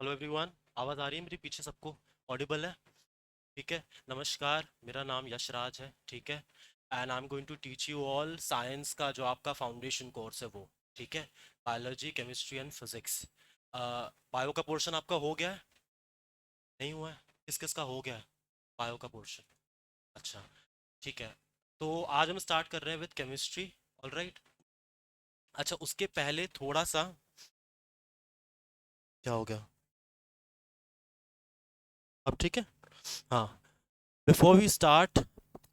Hello everyone. आवाज़ आ रही है मेरी पीछे सबको? ऑडिबल है? ठीक है। नमस्कार, मेरा नाम यशराज है। ठीक है। And I am going to teach you all science का जो आपका फाउंडेशन कोर्स है वो। ठीक है। Biology, chemistry and physics. Bio का पोर्शन आपका हो गया है? नहीं हुआ है? किस किस का हो गया है बायो का पोर्शन? अच्छा। ठीक है। तो आज हम स्टार्ट कर रहे हैं विद केमिस्ट्री। All right. अच्छा, उसके पहले थोड़ा सा क्या हो गया? अब ठीक है। हाँ। बिफोर वी स्टार्ट,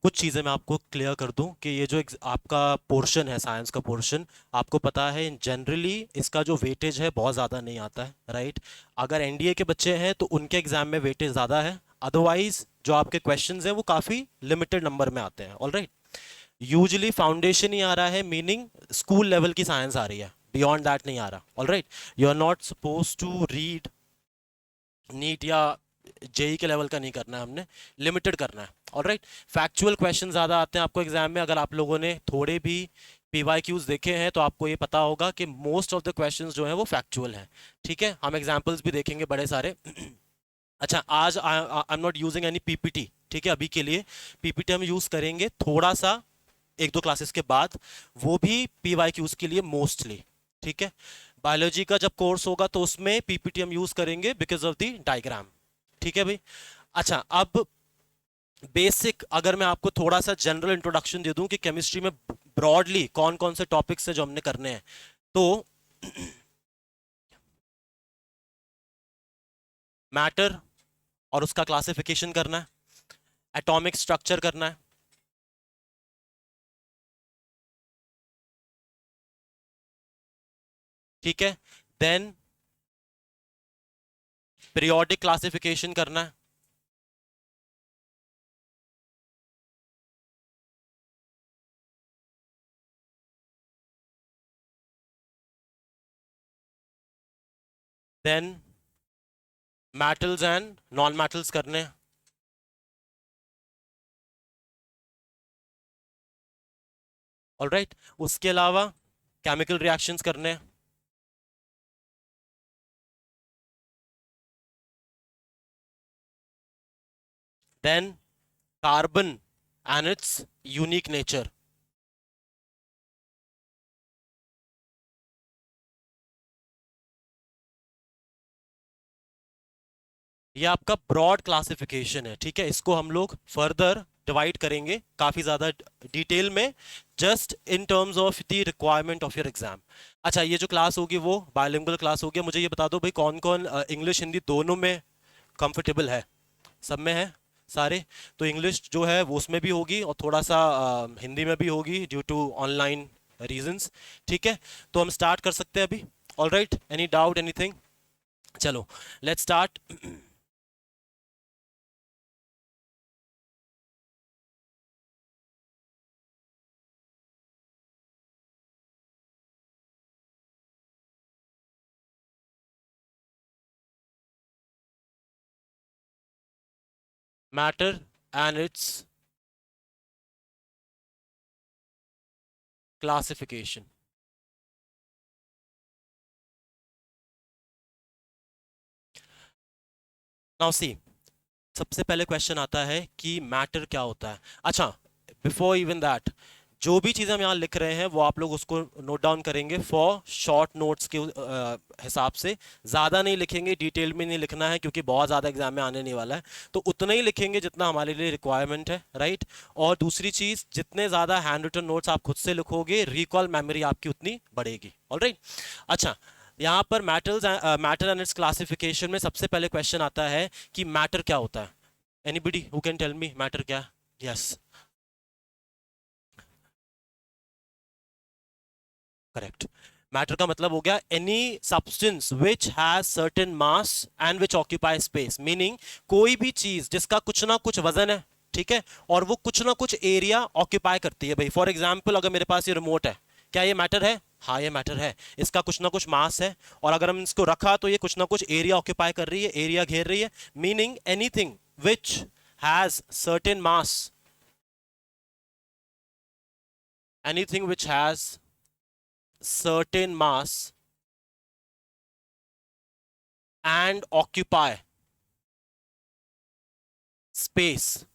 कुछ चीज़ें मैं आपको क्लियर कर दूं कि ये जो आपका पोर्शन है, साइंस का पोर्शन, आपको पता है जनरली इसका जो वेटेज है बहुत ज़्यादा नहीं आता है, राइट? अगर एनडीए के बच्चे हैं तो उनके एग्जाम में वेटेज ज़्यादा है। अदरवाइज जो आपके क्वेश्चंस हैं वो काफ़ी लिमिटेड नंबर में आते हैं। All right. यूजली फाउंडेशन ही आ रहा है, मीनिंग स्कूल लेवल की साइंस आ रही है, बियॉन्ड दैट नहीं आ रहा। All right. You are not suppose to read NEET या जेई के लेवल का नहीं करना है हमने, लिमिटेड करना है। और राइट। फैक्चुअल क्वेश्चन ज़्यादा आते हैं आपको एग्जाम में। अगर आप लोगों ने थोड़े भी पीवाईक्यूज देखे हैं तो आपको ये पता होगा कि मोस्ट ऑफ द क्वेश्चंस जो हैं वो फैक्चुअल हैं। ठीक है। हम एग्जांपल्स भी देखेंगे बड़े सारे। अच्छा, आज I am not using any PPT. ठीक है, अभी के लिए पीपीटी हम यूज़ करेंगे थोड़ा सा एक दो क्लासेस के बाद, वो भी पीवाईक्यूज के लिए मोस्टली। ठीक है। बायोलॉजी का जब कोर्स होगा तो उसमें पीपीटी हम यूज़ करेंगे बिकॉज ऑफ द डायग्राम। ठीक है भाई। अच्छा, अब बेसिक अगर मैं आपको थोड़ा सा जनरल इंट्रोडक्शन दे दूं कि केमिस्ट्री में ब्रॉडली कौन कौन से टॉपिक्स हैं जो हमने करने हैं, तो मैटर और उसका क्लासिफिकेशन करना है, एटॉमिक स्ट्रक्चर करना है। ठीक है। देन पीरियोडिक क्लासिफिकेशन करना है। Then metals and non metals करने हैं। ऑलराइट। उसके अलावा केमिकल रिएक्शंस करने हैं। Then carbon and its unique nature. ये आपका ब्रॉड क्लासिफिकेशन है। ठीक है, इसको हम लोग फर्दर डिवाइड करेंगे काफ़ी ज़्यादा डिटेल में, just in terms of the requirement of your exam. अच्छा, ये जो क्लास होगी वो बायलिंगुअल क्लास होगी। मुझे ये बता दो भाई, कौन कौन इंग्लिश हिंदी दोनों में कंफर्टेबल है? सब में है सारे? तो इंग्लिश जो है वो उसमें भी होगी और थोड़ा सा हिंदी में भी होगी ड्यू टू ऑनलाइन रीजंस। ठीक है। तो हम स्टार्ट कर सकते हैं अभी। All right, any doubt, anything? चलो, let's start. Matter and its classification. Now see, सबसे पहले क्वेश्चन आता है कि मैटर क्या होता है। अच्छा, बिफोर इवन दैट, जो भी चीज़ हम यहाँ लिख रहे हैं वो आप लोग उसको नोट डाउन करेंगे फॉर शॉर्ट नोट्स के हिसाब से। ज़्यादा नहीं लिखेंगे, डिटेल में नहीं लिखना है क्योंकि बहुत ज़्यादा एग्जाम में आने नहीं वाला है। तो उतना ही लिखेंगे जितना हमारे लिए रिक्वायरमेंट है, राइट? और दूसरी चीज़, जितने ज़्यादा हैंड रिटन नोट्स आप खुद से लिखोगे, रिकॉल मेमोरी आपकी उतनी बढ़ेगी। ऑलराइट। अच्छा, यहाँ पर मैटर एंड इट्स क्लासिफिकेशन में सबसे पहले क्वेश्चन आता है कि मैटर क्या होता है। Anybody who can tell me matter क्या? Yes, correct. मैटर का मतलब हो गया any substance which has certain mass and which occupy space, meaning कोई भी चीज जिसका कुछ ना कुछ वजन है। ठीक है। और वो कुछ ना कुछ एरिया ऑक्यूपाई करती है। भाई फॉर एग्जाम्पल, अगर मेरे पास ये रिमोट है, क्या ये मैटर है? हाँ, ये मैटर है। इसका कुछ ना कुछ मास है, और अगर हम इसको रखा तो ये कुछ ना कुछ एरिया ऑक्यूपाई कर रही है, एरिया घेर रही है। Meaning anything which has certain mass, anything which has certain mass and occupy space,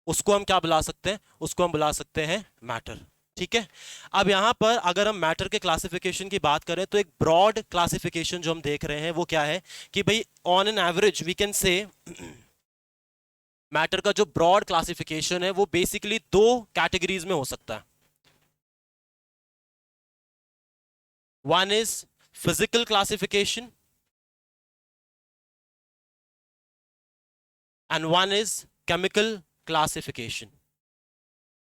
उसको हम क्या बुला सकते हैं? उसको हम बुला सकते हैं मैटर। ठीक है। अब यहां पर अगर हम मैटर के क्लासिफिकेशन की बात करें तो एक ब्रॉड क्लासिफिकेशन जो हम देख रहे हैं वो क्या है कि भाई on an average we can say matter का जो ब्रॉड क्लासिफिकेशन है वो बेसिकली दो कैटेगरीज में हो सकता है। One is physical classification and one is chemical classification.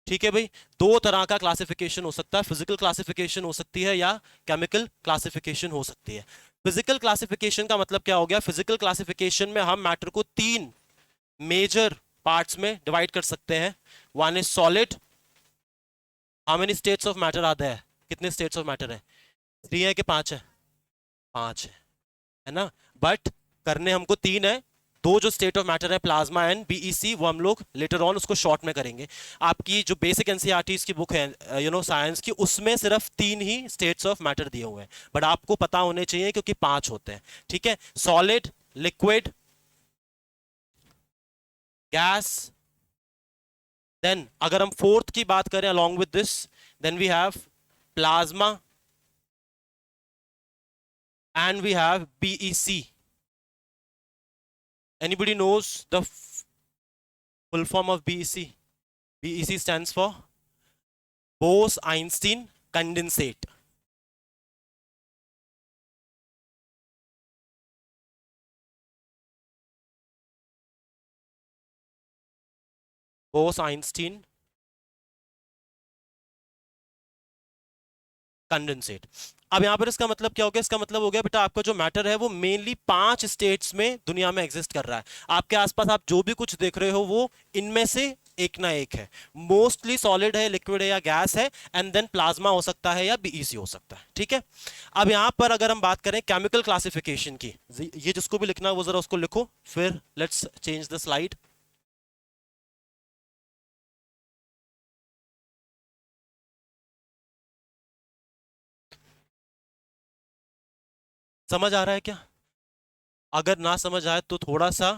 ठीक है भाई, दो तरह का क्लासिफिकेशन हो सकता है, फिजिकल क्लासिफिकेशन हो सकती है या केमिकल क्लासिफिकेशन हो सकती है। फिजिकल क्लासिफिकेशन का मतलब क्या हो गया? फिजिकल क्लासिफिकेशन में हम मैटर को तीन मेजर पार्ट्स में डिवाइड कर सकते हैं। One is solid. How many states of matter are there? कितने स्टेट्स ऑफ मैटर है? थ्री है कि पांच है? पांच है ना? बट करने हमको तीन है। दो जो स्टेट ऑफ मैटर है प्लाज्मा एंड बीईसी, वो हम लोग लेटर ऑन उसको शॉर्ट में करेंगे। आपकी जो बेसिक एनसीईआरटी की बुक है साइंस की, उसमें सिर्फ तीन ही स्टेट्स ऑफ मैटर दिए हुए हैं, बट आपको पता होने चाहिए क्योंकि पांच होते हैं। ठीक है, सॉलिड, लिक्विड, गैस। देन अगर हम फोर्थ की बात करें along with this, then we have plasma and we have BEC. Anybody knows the full form of BEC? BEC stands for Bose-Einstein condensate. Bose-Einstein condensate. अब यहां पर इसका मतलब क्या हो गया? इसका मतलब हो गया बेटा आपका जो मैटर है वो मेनली पांच स्टेट्स में दुनिया में एग्जिस्ट कर रहा है। आपके आसपास आप जो भी कुछ देख रहे हो वो इनमें से एक ना एक है। मोस्टली सॉलिड है, लिक्विड है या गैस है, एंड देन प्लाज्मा हो सकता है या बीईसी हो सकता है। ठीक है। अब यहां पर अगर हम बात करें केमिकल क्लासिफिकेशन की, ये जिसको भी लिखना है वो जरा उसको लिखो, फिर लेट्स चेंज द स्लाइड। समझ आ रहा है क्या? अगर ना समझ आए तो थोड़ा सा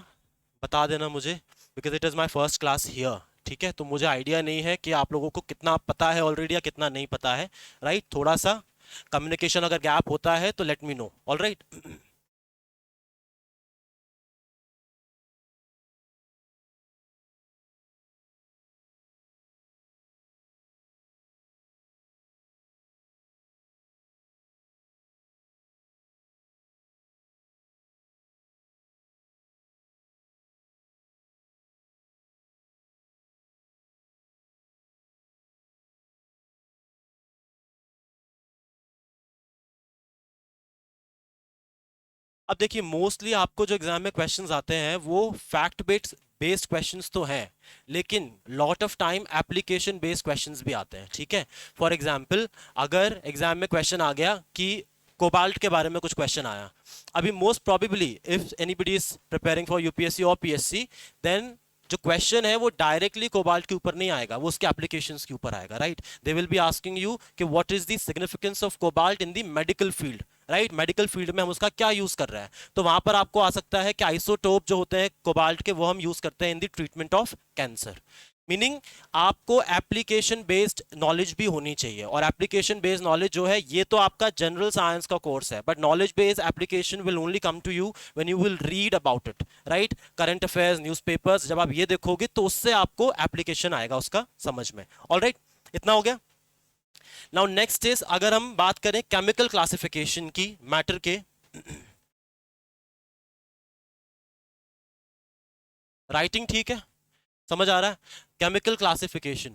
बता देना मुझे, because it is my first class here. ठीक है, तो मुझे आइडिया नहीं है कि आप लोगों को कितना पता है ऑलरेडी या कितना नहीं पता है। राइट, थोड़ा सा कम्युनिकेशन अगर गैप होता है तो let me know. All right. अब देखिए, मोस्टली आपको जो एग्जाम में क्वेश्चंस आते हैं वो फैक्ट बेस्ड बेस्ड क्वेश्चंस तो हैं, लेकिन lot of time application based questions भी आते हैं। ठीक है, फॉर एग्जांपल अगर एग्जाम में क्वेश्चन आ गया कि कोबाल्ट के बारे में कुछ क्वेश्चन आया, अभी most probably if anybody is preparing for UPSC और पीएससी, देन जो क्वेश्चन है वो डायरेक्टली कोबाल्ट के ऊपर नहीं आएगा, वो उसके एप्लीकेशंस के ऊपर आएगा। Right, they will be asking you कि what is the significance of cobalt in the medical field. Right, medical field में हम उसका क्या यूज कर रहे हैं, तो वहां पर आपको आ सकता है कि आइसोटोप जो होते हैं कोबाल्ट के वो हम यूज करते हैं in the treatment of cancer. Meaning आपको एप्लीकेशन बेस्ड नॉलेज भी होनी चाहिए, और एप्लीकेशन बेस्ड नॉलेज जो है ये तो आपका जनरल साइंस का कोर्स है, but knowledge based application will only come to you when you will read about it. Right, current affairs, newspapers, जब आप ये देखोगे तो उससे आपको एप्लीकेशन आएगा उसका समझ में। ऑल राइट, इतना हो गया। नाउ नेक्स्ट इज, अगर हम बात करें केमिकल क्लासिफिकेशन की मैटर के, राइटिंग ठीक है, समझ आ रहा है? Chemical classification,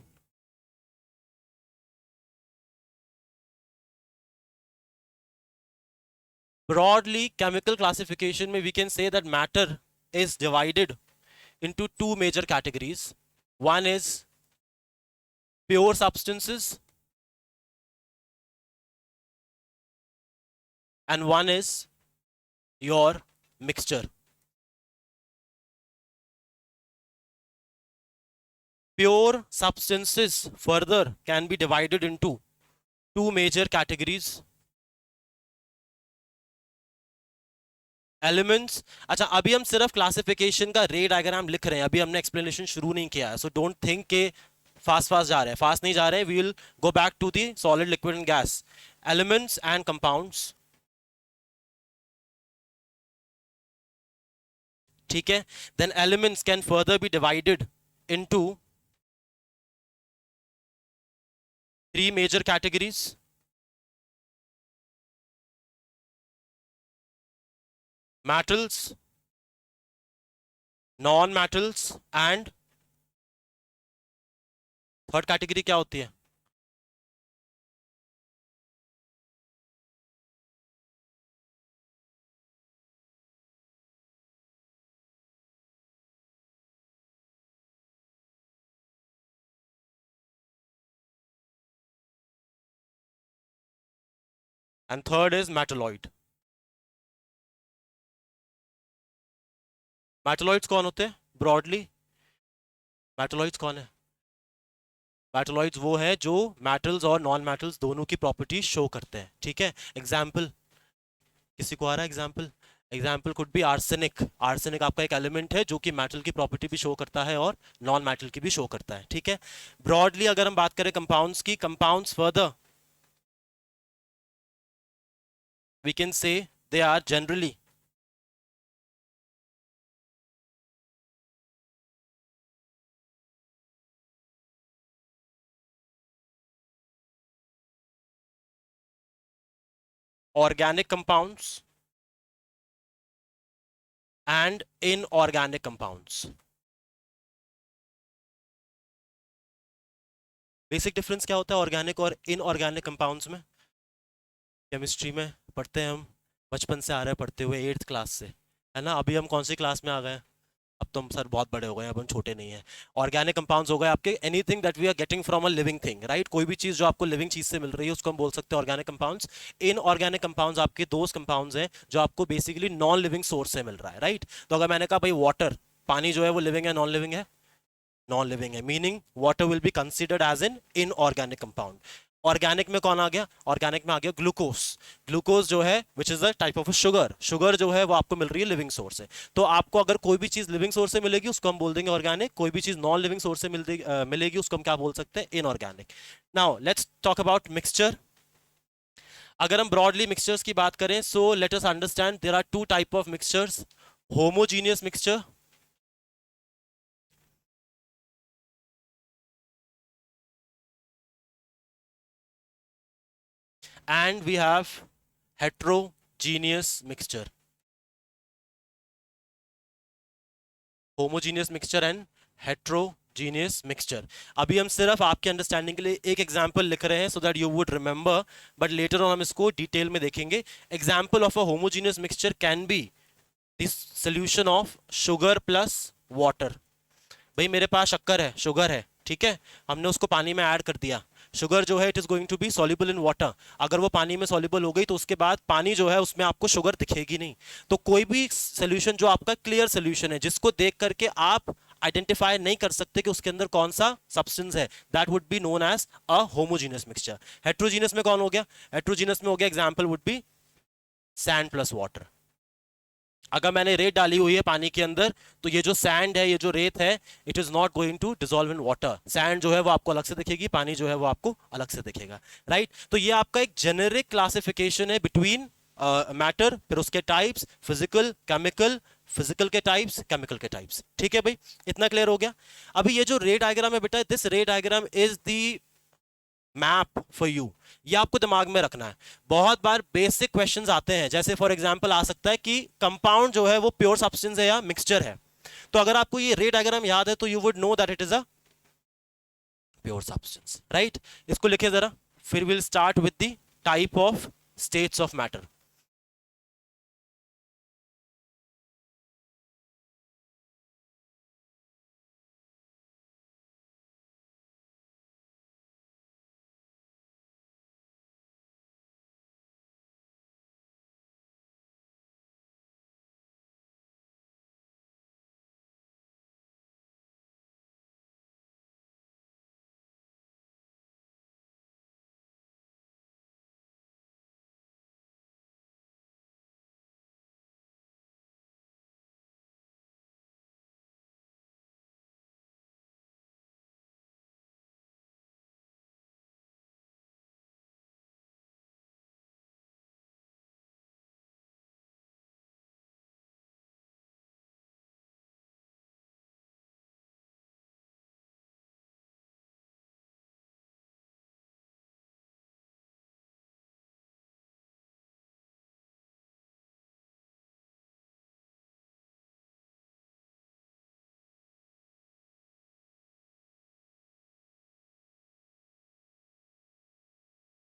broadly chemical classification में we can say that matter is divided into two major categories. One is pure substances and one is your mixture. Pure substances further can be divided into two major categories. Elements, अच्छा अभी हम सिर्फ classification का रे diagram लिख रहे हैं, अभी हमने एक्सप्लेनेशन शुरू नहीं किया है, सो डोंट थिंक के फास्ट फास्ट जा रहे हैं, फास्ट नहीं जा रहे हैं, we will go back to the solid liquid and gas, elements and compounds. ठीक है, then elements can further be divided into three major categories, metals, non metals and third category क्या होती है? And third is metalloid. Metalloids कौन होते हैं broadly? Metalloids कौन है? मेटलॉइड्स वो है जो मेटल्स और नॉन मेटल्स दोनों की प्रॉपर्टी शो करते हैं। ठीक है, एग्जाम्पल किसी को आ रहा है example? Example could be arsenic. Arsenic आपका एक एलिमेंट है जो कि मेटल की प्रॉपर्टी भी शो करता है और नॉन मेटल की भी शो करता है। ठीक है, ब्रॉडली अगर हम बात करें कंपाउंड्स की, compounds further we can say they are generally organic compounds and inorganic compounds। Basic difference क्या होता है ऑर्गेनिक और इनऑर्गेनिक कंपाउंड्स में? केमिस्ट्री में पढ़ते हैं हम, बचपन से आ रहे हैं पढ़ते हुए, 8th क्लास से, है ना? अभी हम कौन सी क्लास में आ गए हैं? अब तो हम सर बहुत बड़े हो गए हैं, अब हम छोटे नहीं हैं। ऑर्गेनिक कंपाउंड्स हो गए आपके anything that we are getting from a living thing, right? कोई भी चीज जो आपको लिविंग चीज से मिल रही है उसको हम बोल सकते हैं ऑर्गेनिक कंपाउंड्स। इनऑर्गेनिक कंपाउंड्स आपके दोस्त कंपाउंड्स हैं जो आपको बेसिकली नॉन लिविंग सोर्स से मिल रहा है, राइट? तो अगर मैंने कहा भाई वाटर, पानी जो है वो लिविंग है नॉन लिविंग है? नॉन लिविंग है, meaning water will be considered as an inorganic compound. Organic में कौन आ गया? ऑर्गेनिक में आ गया ग्लूकोज। ग्लूकोज जो है which is a type of sugar, sugar जो है वो आपको मिल रही है लिविंग सोर्स से। तो आपको अगर कोई भी चीज लिविंग सोर्स से मिलेगी उसको हम बोल देंगे ऑर्गेनिक, कोई भी चीज नॉन लिविंग सोर्स से मिलेगी उसको हम क्या बोल सकते हैं? Inorganic. Now let's talk about mixture. अगर हम ब्रॉडली मिक्सचर्स की बात करें, so let us understand there are two type of mixtures, homogeneous mixture and we have heterogeneous mixture। Homogeneous mixture and heterogeneous mixture. अभी हम सिर्फ आपके अंडरस्टैंडिंग के लिए एक एग्जांपल लिख रहे हैं so that you would remember, but later on हम इसको डिटेल में देखेंगे। Example of a homogeneous mixture can be this solution of sugar plus water. भाई मेरे पास शक्कर है, शुगर है, ठीक है, हमने उसको पानी में ऐड कर दिया, शुगर जो है it is going to be soluble in water. अगर वो पानी में सॉल्युबल हो गई तो उसके बाद पानी जो है उसमें आपको शुगर दिखेगी नहीं। तो कोई भी सोल्यूशन जो आपका क्लियर सोल्यूशन है जिसको देख करके आप आइडेंटिफाई नहीं कर सकते कि उसके अंदर कौन सा सब्सटेंस है, that would be known as a homogeneous mixture. Heterogeneous में कौन हो गया? हेट्रोजीनियस में हो गया example would be sand plus water. अगर मैंने रेत डाली हुई है पानी के अंदर तो ये जो सैंड है, ये जो रेत है, it is not going to dissolve in water. Sand जो है वो आपको अलग से दिखेगी, पानी जो है वो आपको अलग से दिखेगा, राइट? तो ये आपका एक जेनेरिक क्लासिफिकेशन है बिटवीन मैटर, फिर उसके टाइप्स, फिजिकल केमिकल, फिजिकल के टाइप्स, केमिकल के टाइप्स। ठीक है भाई, इतना क्लियर हो गया? अभी ये जो रे डायग्राम है बेटा, दिस रे diagram is the map for you, ये आपको दिमाग में रखना है। बहुत बार बेसिक क्वेश्चंस आते हैं, जैसे फॉर एग्जांपल आ सकता है कि कंपाउंड जो है वो प्योर सब्सटेंस है या मिक्सचर है। तो अगर आपको ये रे डायग्राम याद है तो you would know that it is a pure substance, right? इसको लिखे जरा, फिर will start with the type of states of matter.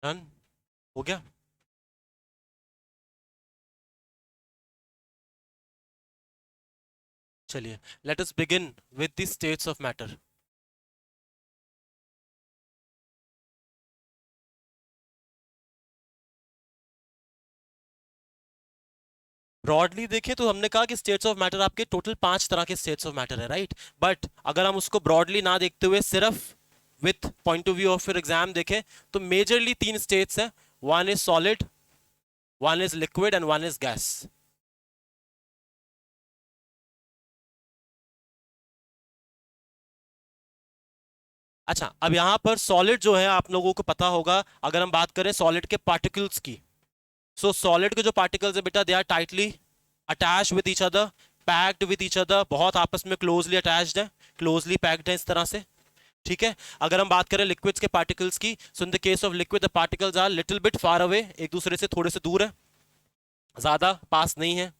Done हो गया। चलिए, let us begin with the states of matter. Broadly देखें तो हमने कहा कि स्टेट्स ऑफ मैटर आपके टोटल 5 तरह के स्टेट्स ऑफ मैटर है, राइट। बट अगर हम उसको ब्रॉडली ना देखते हुए सिर्फ with point of view of your exam देखें तो मेजरली 3 स्टेट्स है। One is solid, one is liquid and one is gas. अच्छा, अब यहां पर सॉलिड जो है आप लोगों को पता होगा, अगर हम बात करें सॉलिड के पार्टिकल्स की, सो सॉलिड के जो पार्टिकल्स है बेटा, they are tightly attached with each other, packed with each other, बहुत आपस में क्लोजली अटैच्ड है, क्लोजली पैक्ड है इस तरह से, ठीक है। अगर हम बात करें लिक्विड्स के पार्टिकल्स की, so in the case of liquid the particles are little bit far away, एक दूसरे से थोड़े से दूर है, ज्यादा पास नहीं है।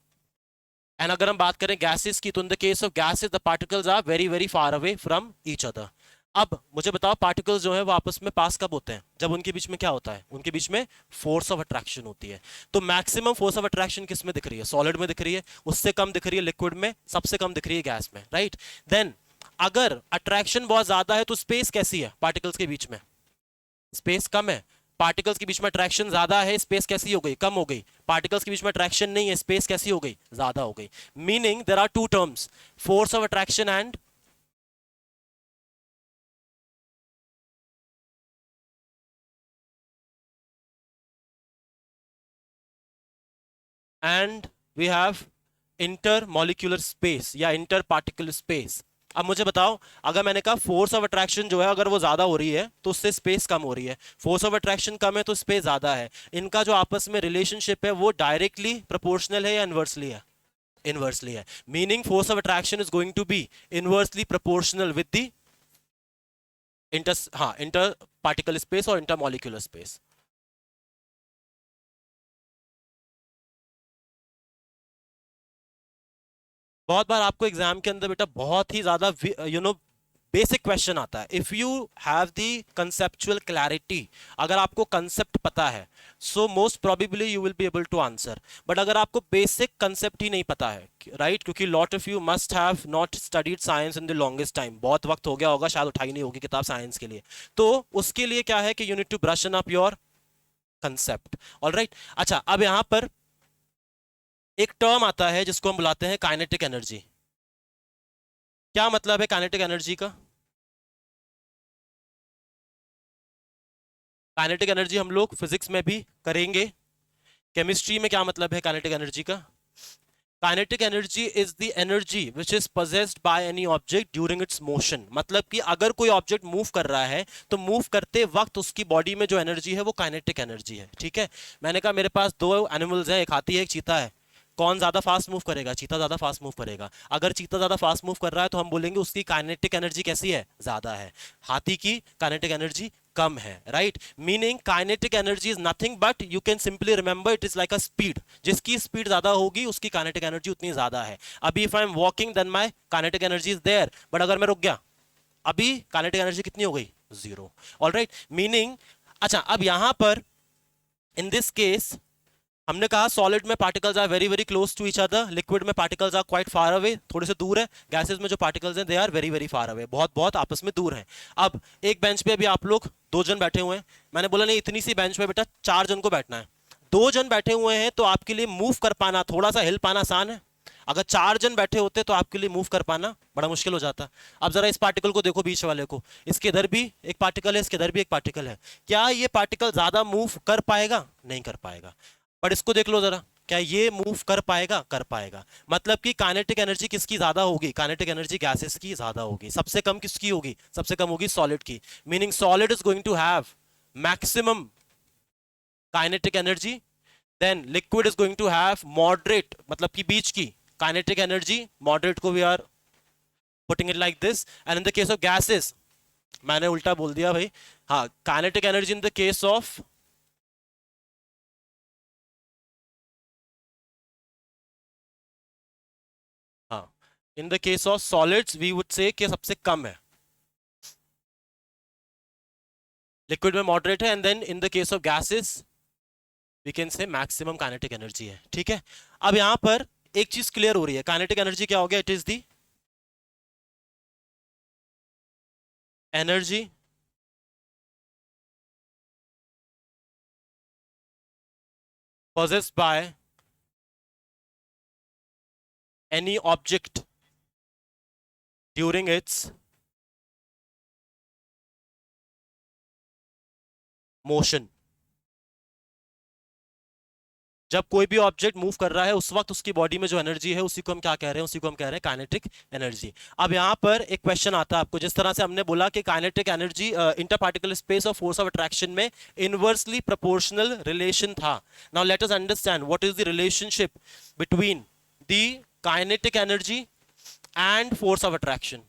एंड अगर हम बात करें गैसेस की, तो in the case of gases the particles are very very far away from each other. अब मुझे बताओ, पार्टिकल्स जो है वो आपस में पास कब होते हैं? जब उनके बीच में क्या होता है? उनके बीच में फोर्स ऑफ अट्रैक्शन होती है। तो मैक्सिमम फोर्स ऑफ अट्रैक्शन किस में दिख रही है? सॉलिड में दिख रही है, उससे कम दिख रही है लिक्विड में, सबसे कम दिख रही है गैस में, राइट। देन अगर अट्रैक्शन बहुत ज्यादा है तो स्पेस कैसी है पार्टिकल्स के बीच में? स्पेस कम है। पार्टिकल्स के बीच में अट्रैक्शन ज्यादा है, स्पेस कैसी हो गई? कम हो गई। पार्टिकल्स के बीच में अट्रैक्शन नहीं है, स्पेस कैसी हो गई? ज्यादा हो गई। Meaning there are two terms, force of attraction and we have inter molecular space या इंटर पार्टिकल स्पेस। अब मुझे बताओ, अगर मैंने कहा फोर्स ऑफ अट्रैक्शन जो है अगर वो ज्यादा हो रही है तो उससे स्पेस कम हो रही है, फोर्स ऑफ अट्रैक्शन कम है तो स्पेस ज्यादा है, इनका जो आपस में रिलेशनशिप है वो डायरेक्टली प्रोपोर्शनल है या इनवर्सली है? इनवर्सली है। Meaning force of attraction is going to be inversely proportional with the inter, हाँ, इंटर पार्टिकल स्पेस और इंटर मॉलिक्यूलर स्पेस। बहुत बार आपको एग्जाम के अंदर बेटा बहुत ही ज्यादा बेसिक क्वेश्चन आता है, if you have the conceptual clarity, अगर आपको कंसेप्ट पता है, so most probably you will be able to answer. But अगर आपको बेसिक कंसेप्ट ही नहीं पता है, राइट, क्योंकि lot of you must have not studied science in the longest time, बहुत वक्त हो गया होगा, शायद उठाई नहीं होगी किताब साइंस के लिए, तो उसके लिए क्या है कि you need to brush up your concept. Alright, अच्छा, अब यहां पर एक टर्म आता है जिसको हम बुलाते हैं काइनेटिक एनर्जी। क्या मतलब है काइनेटिक एनर्जी का? काइनेटिक एनर्जी हम लोग फिजिक्स में भी करेंगे। केमिस्ट्री में क्या मतलब है काइनेटिक एनर्जी का? Kinetic energy is the energy which is possessed by any object during its motion. मतलब कि अगर कोई ऑब्जेक्ट मूव कर रहा है तो मूव करते वक्त उसकी बॉडी में जो एनर्जी है वो काइनेटिक एनर्जी है, ठीक है। मैंने कहा मेरे पास दो एनिमल्स हैं, एक हाथी है एक चीता है, कौन ज्यादा फास्ट मूव करेगा? चीता ज्यादा फास्ट मूव करेगा। अगर चीता ज्यादा फास्ट मूव कर रहा है तो हम बोलेंगे उसकी काइनेटिक एनर्जी कैसी है? ज्यादा है। हाथी की काइनेटिक एनर्जी कम है, right. Meaning kinetic energy is nothing but you can simply remember it is like a speed, जिसकी स्पीड ज्यादा होगी उसकी काइनेटिक एनर्जी उतनी ज्यादा है। अभी if I am walking then my kinetic energy is there, but अगर मैं रुक गया अभी काइनेटिक एनर्जी कितनी हो गई? जीरो। ऑलराइट, मीनिंग, अच्छा, अब यहां पर इन दिस केस हमने कहा सॉलिड में particles are very very close to each other, liquid में particles are quite far away, थोड़े से दूर है। गैसेस में जो पार्टिकल्स हैं they are very very far away, बहुत बहुत आपस में दूर हैं। अब एक बेंच पे अभी आप लोग 2 जन बैठे हुए हैं, मैंने बोला नहीं इतनी सी बेंच पे बेटा 4 जन को बैठना है। 2 जन बैठे हुए हैं तो आपके लिए मूव कर पाना, थोड़ा सा हिल पाना आसान है। अगर 4 जन बैठे होते तो आपके लिए मूव कर पाना बड़ा मुश्किल हो जाता। अब जरा इस पार्टिकल को देखो, बीच वाले को, इसके इधर भी एक पार्टिकल है, इसके इधर भी एक पार्टिकल है, क्या ये पार्टिकल ज्यादा मूव कर पाएगा? नहीं कर पाएगा। पर इसको देख लो जरा, क्या ये मूव कर पाएगा? कर पाएगा। मतलब कि काइनेटिक एनर्जी किसकी ज्यादा होगी? काइनेटिक एनर्जी गैसेस की ज्यादा होगी। सबसे कम किसकी होगी? सबसे कम होगी सॉलिड की। Meaning solid is going to have maximum kinetic energy, then liquid is going to have moderate, मतलब कि बीच की काइनेटिक एनर्जी, मॉडरेट को we are putting it like this. And in the case of gases, मैंने उल्टा बोल दिया भाई, हाँ, kinetic energy in the case of, हाँ, in the case of solids we would say कि सबसे कम है। लिक्विड में मॉडरेट है, and then in the case of gases we can say maximum kinetic energy है। ठीक है, अब यहां पर एक चीज क्लियर हो रही है, काइनेटिक एनर्जी क्या हो गया? It is the energy possessed by any object during its motion। जब कोई भी ऑब्जेक्ट मूव कर रहा है उस वक्त उसकी बॉडी में जो एनर्जी है उसी को हम क्या कह रहे हैं? उसी को हम कह रहे हैं काइनेटिक एनर्जी। अब यहां पर एक क्वेश्चन आता है आपको, जिस तरह से हमने बोला कि kinetic energy inter particle space और फोर्स ऑफ अट्रैक्शन में इनवर्सली प्रोपोर्शनल रिलेशन था। Now let us understand what is the relationship between the kinetic energy and force of attraction.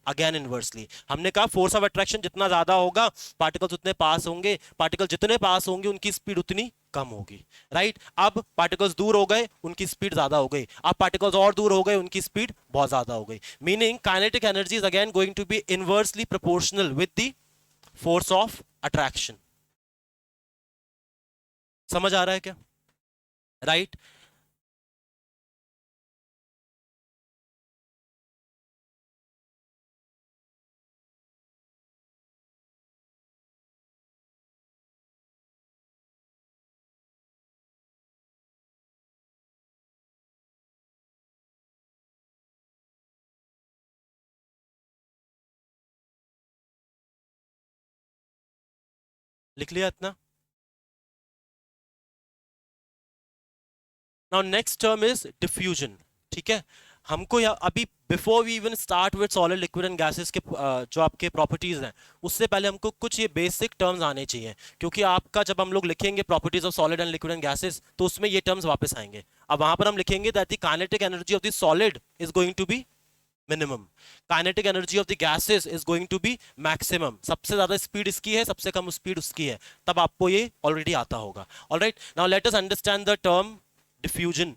Again inversely हमने कहा फोर्स ऑफ अट्रैक्शन जितना ज्यादा होगा particles उतने पास होंगे, पार्टिकल जितने पास होंगे उनकी स्पीड उतनी कम होगी। राइट, अब पार्टिकल्स दूर हो गए उनकी स्पीड ज्यादा हो गई, अब पार्टिकल्स और दूर हो गए उनकी स्पीड बहुत ज्यादा हो गई। Meaning kinetic energy is again going to be inversely proportional with the force of attraction. समझ आ रहा है क्या? राइट, लिख लिया इतना। Now next term is diffusion. ठीक है, हमको या अभी before we even start with solid liquid and gases के जो आपके प्रॉपर्टीज हैं उससे पहले हमको कुछ ये बेसिक टर्म्स आने चाहिए, क्योंकि आपका जब हम लोग लिखेंगे properties of solid and liquid and gases तो उसमें ये टर्म्स वापस आएंगे। अब वहां पर हम लिखेंगे that the kinetic energy of the solid is going to be minimum, kinetic energy of the gases is going to be maximum. सबसे ज्यादा स्पीड इसकी है, सबसे कम स्पीड उसकी है, तब आपको ये ऑलरेडी आता होगा। Alright, now let us understand the term diffusion.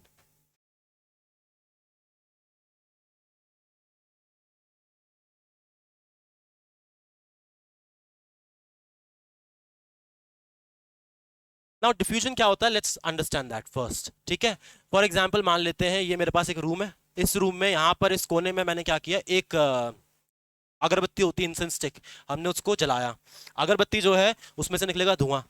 Now diffusion क्या होता है? Let's understand that first. ठीक है, फॉर एग्जांपल मान लेते हैं ये मेरे पास एक रूम है, इस रूम में यहाँ पर इस कोने में मैंने क्या किया, एक अगरबत्ती होती है इंसेंस स्टिक, हमने उसको जलाया। अगरबत्ती जो है उसमें से निकलेगा धुआं।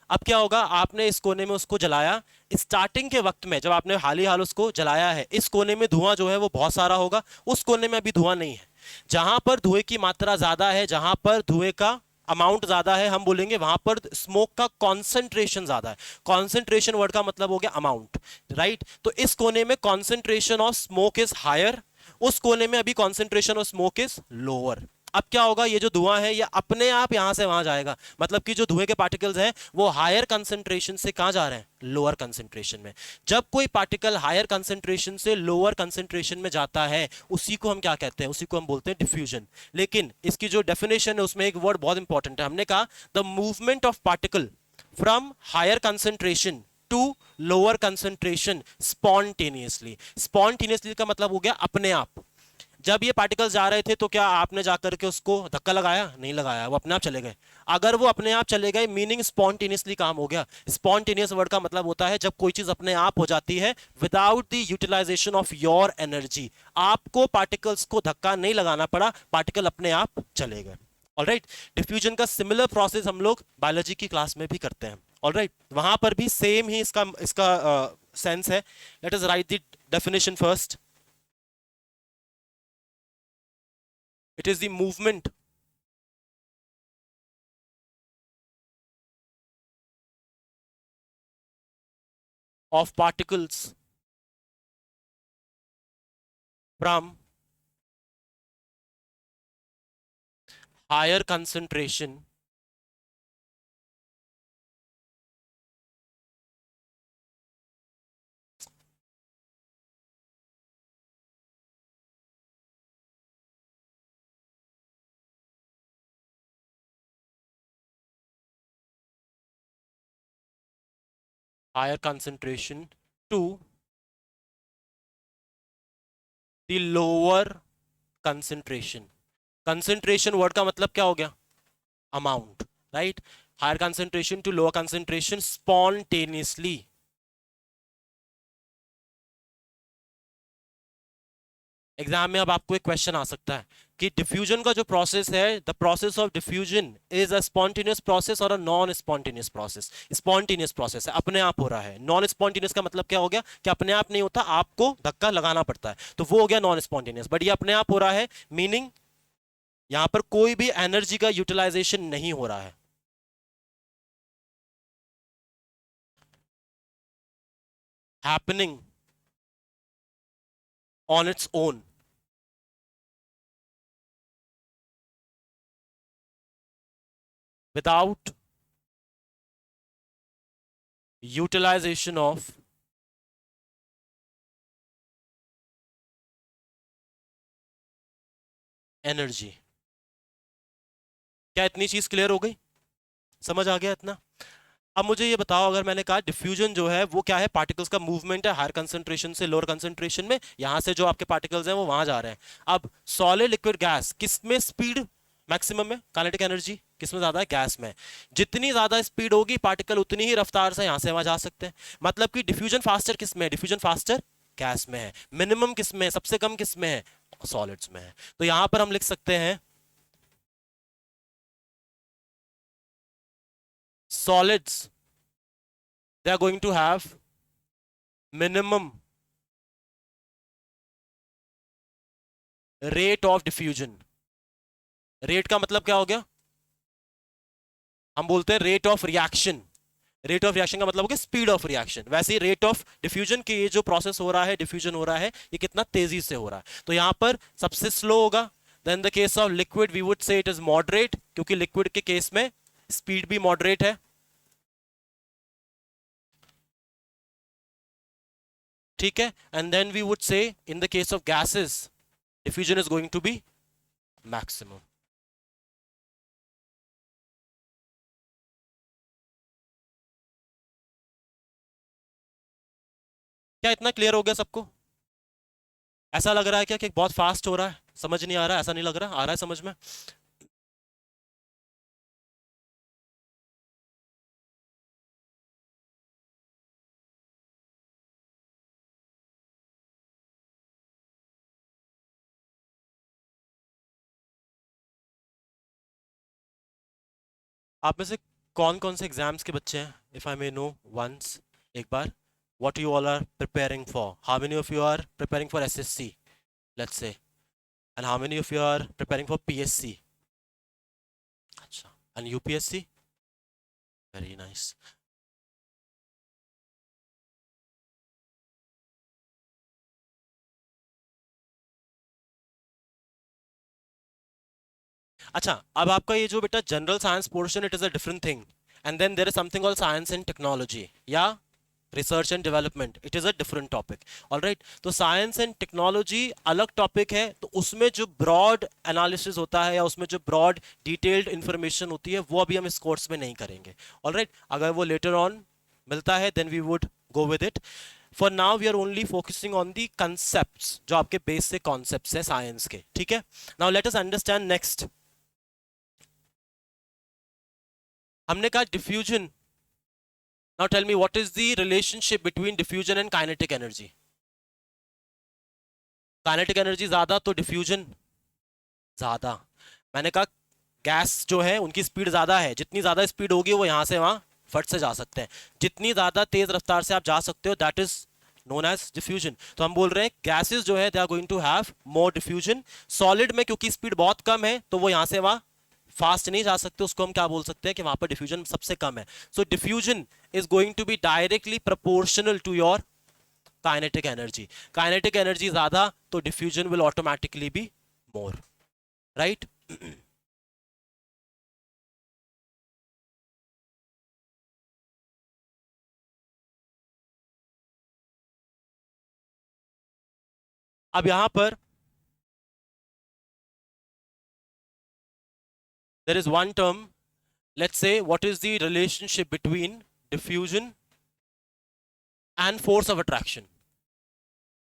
अब क्या होगा, आपने इस कोने में उसको जलाया, स्टार्टिंग के वक्त में जब आपने हाल ही हाल उसको जलाया है इस कोने में धुआं जो है वो बहुत सारा होगा, उस कोने में अभी धुआं नहीं है। जहां पर धुएं की मात्रा ज्यादा है, जहां पर धुएं का अमाउंट ज्यादा है, हम बोलेंगे वहां पर स्मोक का कॉन्सेंट्रेशन ज्यादा है। कॉन्सेंट्रेशन वर्ड का मतलब हो गया अमाउंट। राइट, तो इस कोने में concentration of smoke is higher, उस कोने में अभी concentration of smoke is lower. अब क्या होगा, ये जो धुआं है ये अपने आप यहां से वहां जाएगा, मतलब कि जो धुएं के पार्टिकल्स हैं वो हायर कंसंट्रेशन से कहां जा रहे हैं? लोअर कंसंट्रेशन में। जब कोई पार्टिकल हायर कंसंट्रेशन से लोअर कंसंट्रेशन में जाता है उसी को हम क्या कहते हैं? उसी को हम बोलते हैं डिफ्यूजन। लेकिन इसकी जो डेफिनेशन है उसमें एक वर्ड बहुत इंपॉर्टेंट है, हमने कहा the movement of particle from higher concentration to lower concentration spontaneously. Spontaneously का मतलब हो गया अपने आप। जब ये पार्टिकल्स जा रहे थे तो क्या आपने जाकर के उसको धक्का लगाया? नहीं लगाया, वो अपने आप चले गए। अगर वो अपने आप चले गए मीनिंग स्पॉन्टेनियसली काम हो गया। स्पॉन्टेनियस वर्ड का मतलब होता है जब कोई चीज अपने आप हो जाती है without the utilization of your energy. आपको पार्टिकल्स को धक्का नहीं लगाना पड़ा, पार्टिकल अपने आप चले गए। ऑलराइट, डिफ्यूजन का सिमिलर प्रोसेस हम लोग बायोलॉजी की क्लास में भी करते हैं। ऑलराइट, वहां पर भी सेम ही इसका इसका सेंस है। Let us right the definition first. It is the movement of particles from higher concentration higher concentration to the lower concentration। concentration word का मतलब क्या हो गया? amount, right? Higher concentration to lower concentration spontaneously. Exam में अब आपको एक question आ सकता है कि डिफ्यूजन का जो प्रोसेस है, the process of diffusion is a spontaneous process और a non spontaneous process. Spontaneous process है, अपने आप हो रहा है। नॉन स्पॉन्टेनियस का मतलब क्या हो गया कि अपने आप नहीं होता, आपको धक्का लगाना पड़ता है, तो वो हो गया नॉन स्पॉन्टेनियस। बट ये अपने आप हो रहा है, मीनिंग यहां पर कोई भी एनर्जी का यूटिलाइजेशन नहीं हो रहा है। Happening on its own, without utilization of energy. क्या इतनी चीज क्लियर हो गई? समझ आ गया इतना? अब मुझे ये बताओ, अगर मैंने कहा डिफ्यूजन जो है वो क्या है, पार्टिकल्स का मूवमेंट है हायर कंसंट्रेशन से लोअर कंसंट्रेशन में, यहां से जो आपके पार्टिकल्स हैं वो वहां जा रहे हैं। अब सॉलिड लिक्विड गैस किस में स्पीड मैक्सिमम में, काइनेटिक एनर्जी किस में ज्यादा है? गैस में। जितनी ज्यादा स्पीड होगी पार्टिकल उतनी ही रफ्तार से यहां से वहां जा सकते हैं। मतलब कि डिफ्यूजन फास्टर किस में है? डिफ्यूजन फास्टर गैस में है। मिनिमम किस में है? सबसे कम किस में है? सॉलिड्स में है। तो यहां पर हम लिख सकते हैं solids, they are going to have minimum rate of diffusion। Rate का मतलब क्या हो गया? हम बोलते हैं rate of reaction. Rate of reaction का मतलब हो गया स्पीड ऑफ रिएक्शन। वैसे ही रेट ऑफ डिफ्यूजन के, ये जो प्रोसेस हो रहा है, डिफ्यूजन हो रहा है, ये कितना तेजी से हो रहा है। तो यहां पर सबसे स्लो होगा। Then the case of liquid we would say it is moderate, क्योंकि लिक्विड के केस में स्पीड भी मॉडरेट है, ठीक है। And then we would say in the case of gases diffusion is going to be maximum। क्या इतना clear हो गया सबको? ऐसा लग रहा है क्या कि बहुत फास्ट हो रहा है, समझ नहीं आ रहा? ऐसा नहीं लग रहा, आ रहा है समझ में? आप में से कौन कौन से एग्जाम्स के बच्चे हैं, if I may know once, एक बार? What you all are preparing for? How many of you are preparing for SSC, let's say, and how many of you are preparing for PSC? अच्छा, and UPSC? Very nice. अच्छा, अब आपका ये जो बेटा general science portion, it is a different thing, and then there is something called science and technology या research and development, it is a different topic. Alright, तो science and technology अलग topic है, तो उसमें जो ब्रॉड एनालिसिस होता है या उसमें जो ब्रॉड डिटेल्ड इंफॉर्मेशन होती है वो अभी हम इस कोर्स में नहीं करेंगे। ऑलराइट, अगर वो लेटर ऑन मिलता है then we would go with it. For now we are only focusing on the concepts, जो आपके बेसिक कॉन्सेप्ट्स है साइंस के, ठीक है। Now let us understand next. हमने कहा diffusion. Now tell me what is the relationship between diffusion and kinetic energy? Kinetic energy ज्यादा तो डिफ्यूजन ज्यादा। मैंने कहा गैस जो है उनकी स्पीड ज्यादा है, जितनी ज्यादा स्पीड होगी वो यहां से वहां फट से जा सकते हैं। जितनी ज्यादा तेज रफ्तार से आप जा सकते हो that is known as diffusion. तो हम बोल रहे हैं गैसेस जो है they are going to have more diffusion. Solid में क्योंकि स्पीड बहुत कम है तो वो यहां से वहां फास्ट नहीं जा सकते, उसको हम क्या बोल सकते हैं कि वहां पर डिफ्यूजन सबसे कम है। So diffusion is going to be directly proportional to your kinetic energy. Kinetic energy ज्यादा तो diffusion will automatically be more, right? अब यहां पर there is one term, let's say what is the relationship between diffusion and force of attraction?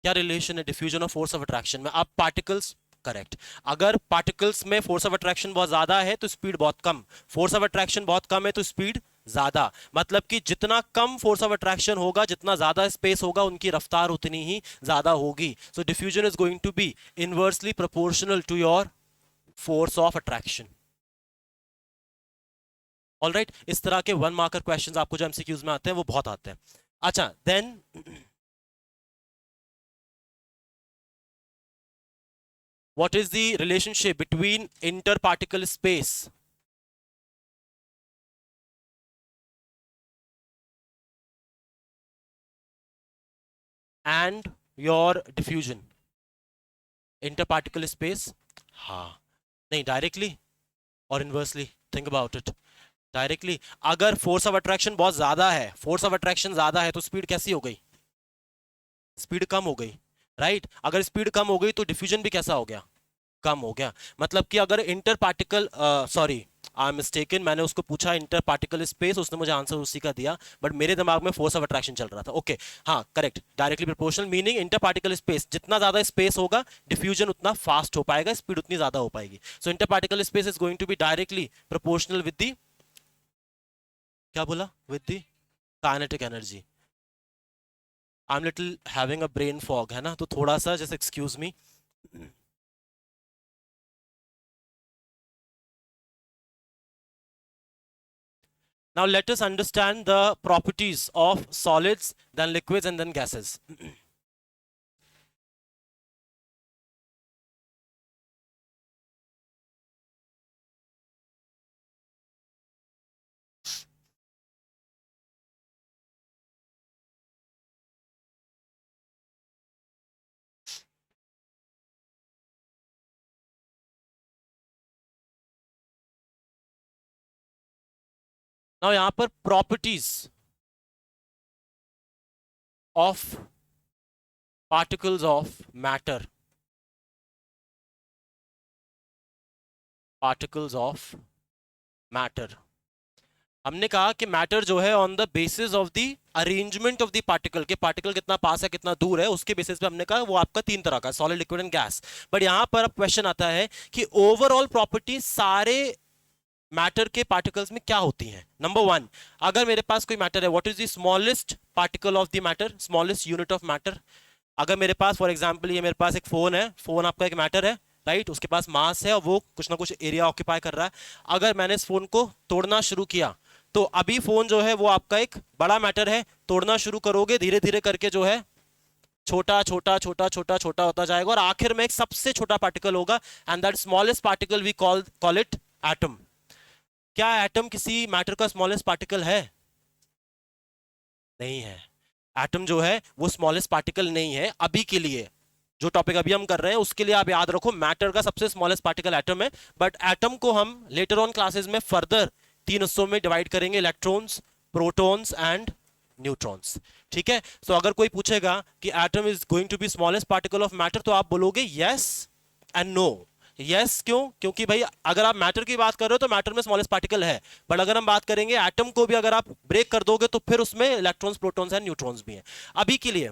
क्या relation है diffusion और force of attraction में? आप पार्टिकल्स करेक्ट। अगर पार्टिकल्स में फोर्स ऑफ अट्रैक्शन बहुत ज्यादा है तो स्पीड बहुत कम, फोर्स ऑफ अट्रैक्शन बहुत कम है तो स्पीड ज्यादा। मतलब कि जितना कम फोर्स ऑफ अट्रैक्शन होगा, जितना ज्यादा स्पेस होगा, उनकी रफ्तार उतनी ही ज्यादा होगी। So diffusion is going to be inversely proportional to your force of attraction. Alright, इस तरह के वन मार्कर क्वेश्चंस आपको जो एमसीक्यूज में आते हैं वो बहुत आते हैं। अच्छा, then what is the relationship between interparticle space and your diffusion? Interparticle space, हाँ, नहीं, डायरेक्टली और inversely, think about it. Directly, अगर फोर्स ऑफ अट्रैक्शन बहुत ज्यादा है, फोर्स ऑफ अट्रैक्शन ज्यादा है तो स्पीड कैसी हो गई? स्पीड कम हो गई, राइट? अगर स्पीड कम हो गई तो डिफ्यूजन भी कैसा हो गया? कम हो गया। मतलब कि अगर inter particle, sorry I am mistaken, मैंने उसको पूछा इंटर पार्टिकल स्पेस, उसने मुझे आंसर उसी का दिया, बट मेरे दिमाग में फोर्स ऑफ अट्रैक्शन चल रहा था। ओके, हाँ correct, directly proportional, meaning inter particle space, जितना ज्यादा स्पेस होगा डिफ्यूजन उतना फास्ट हो पाएगा, स्पीड उतनी ज्यादा हो पाएगी। So inter particle space is going to be directly proportional with the, क्या बोला, with the kinetic energy. I am little having a brain fog, है ना, तो थोड़ा सा just excuse me. Now let us understand the properties of solids, then liquids, and then gases. Now यहाँ पर properties of particles of matter, particles of matter, हमने कहा कि मैटर जो है on the basis of the arrangement of the particle, के particle कितना पास है कितना दूर है, उसके बेसिस पे हमने कहा वो आपका तीन तरह का, solid, liquid and gas. But यहां पर अब क्वेश्चन आता है कि ओवरऑल प्रॉपर्टी सारे मैटर के पार्टिकल्स में क्या होती हैं। नंबर वन, अगर मेरे पास कोई मैटर है, what is the smallest particle of the matter, smallest unit of matter. अगर मेरे पास फॉर एग्जांपल ये मेरे पास एक फोन है, फोन आपका एक मैटर है, राइट, उसके पास मास है और वो कुछ ना कुछ एरिया ऑक्यूपाई कर रहा है। अगर मैंने इस फोन को तोड़ना शुरू किया तो अभी फोन जो है वो आपका एक बड़ा मैटर है, तोड़ना शुरू करोगे धीरे धीरे करके जो है छोटा छोटा छोटा छोटा छोटा होता जाएगा और आखिर में एक सबसे छोटा पार्टिकल होगा, and that smallest particle we call it atom. क्या एटम किसी मैटर का स्मॉलेस्ट पार्टिकल है? नहीं है। एटम जो है वो स्मॉलेस्ट पार्टिकल नहीं है अभी के लिए। जो टॉपिक अभी हम कर रहे हैं उसके लिए आप याद रखो, मैटर का सबसे स्मॉलेस्ट पार्टिकल एटम है, बट एटम को हम लेटर ऑन क्लासेस में फर्दर तीन हिस्सों में डिवाइड करेंगे, इलेक्ट्रॉन्स, प्रोटॉन्स एंड न्यूट्रॉन्स। ठीक है, तो अगर कोई पूछेगा कि atom is going to be smallest particle of matter, तो आप बोलोगे यस एंड नो। यस क्यों? क्योंकि भाई अगर आप मैटर की बात कर रहे हो तो मैटर में स्मॉलेस्ट पार्टिकल है, बट अगर हम बात करेंगे एटम को भी अगर आप ब्रेक कर दोगे तो फिर उसमें इलेक्ट्रॉन्स, प्रोटॉन्स एंड न्यूट्रॉन्स भी हैं। अभी के लिए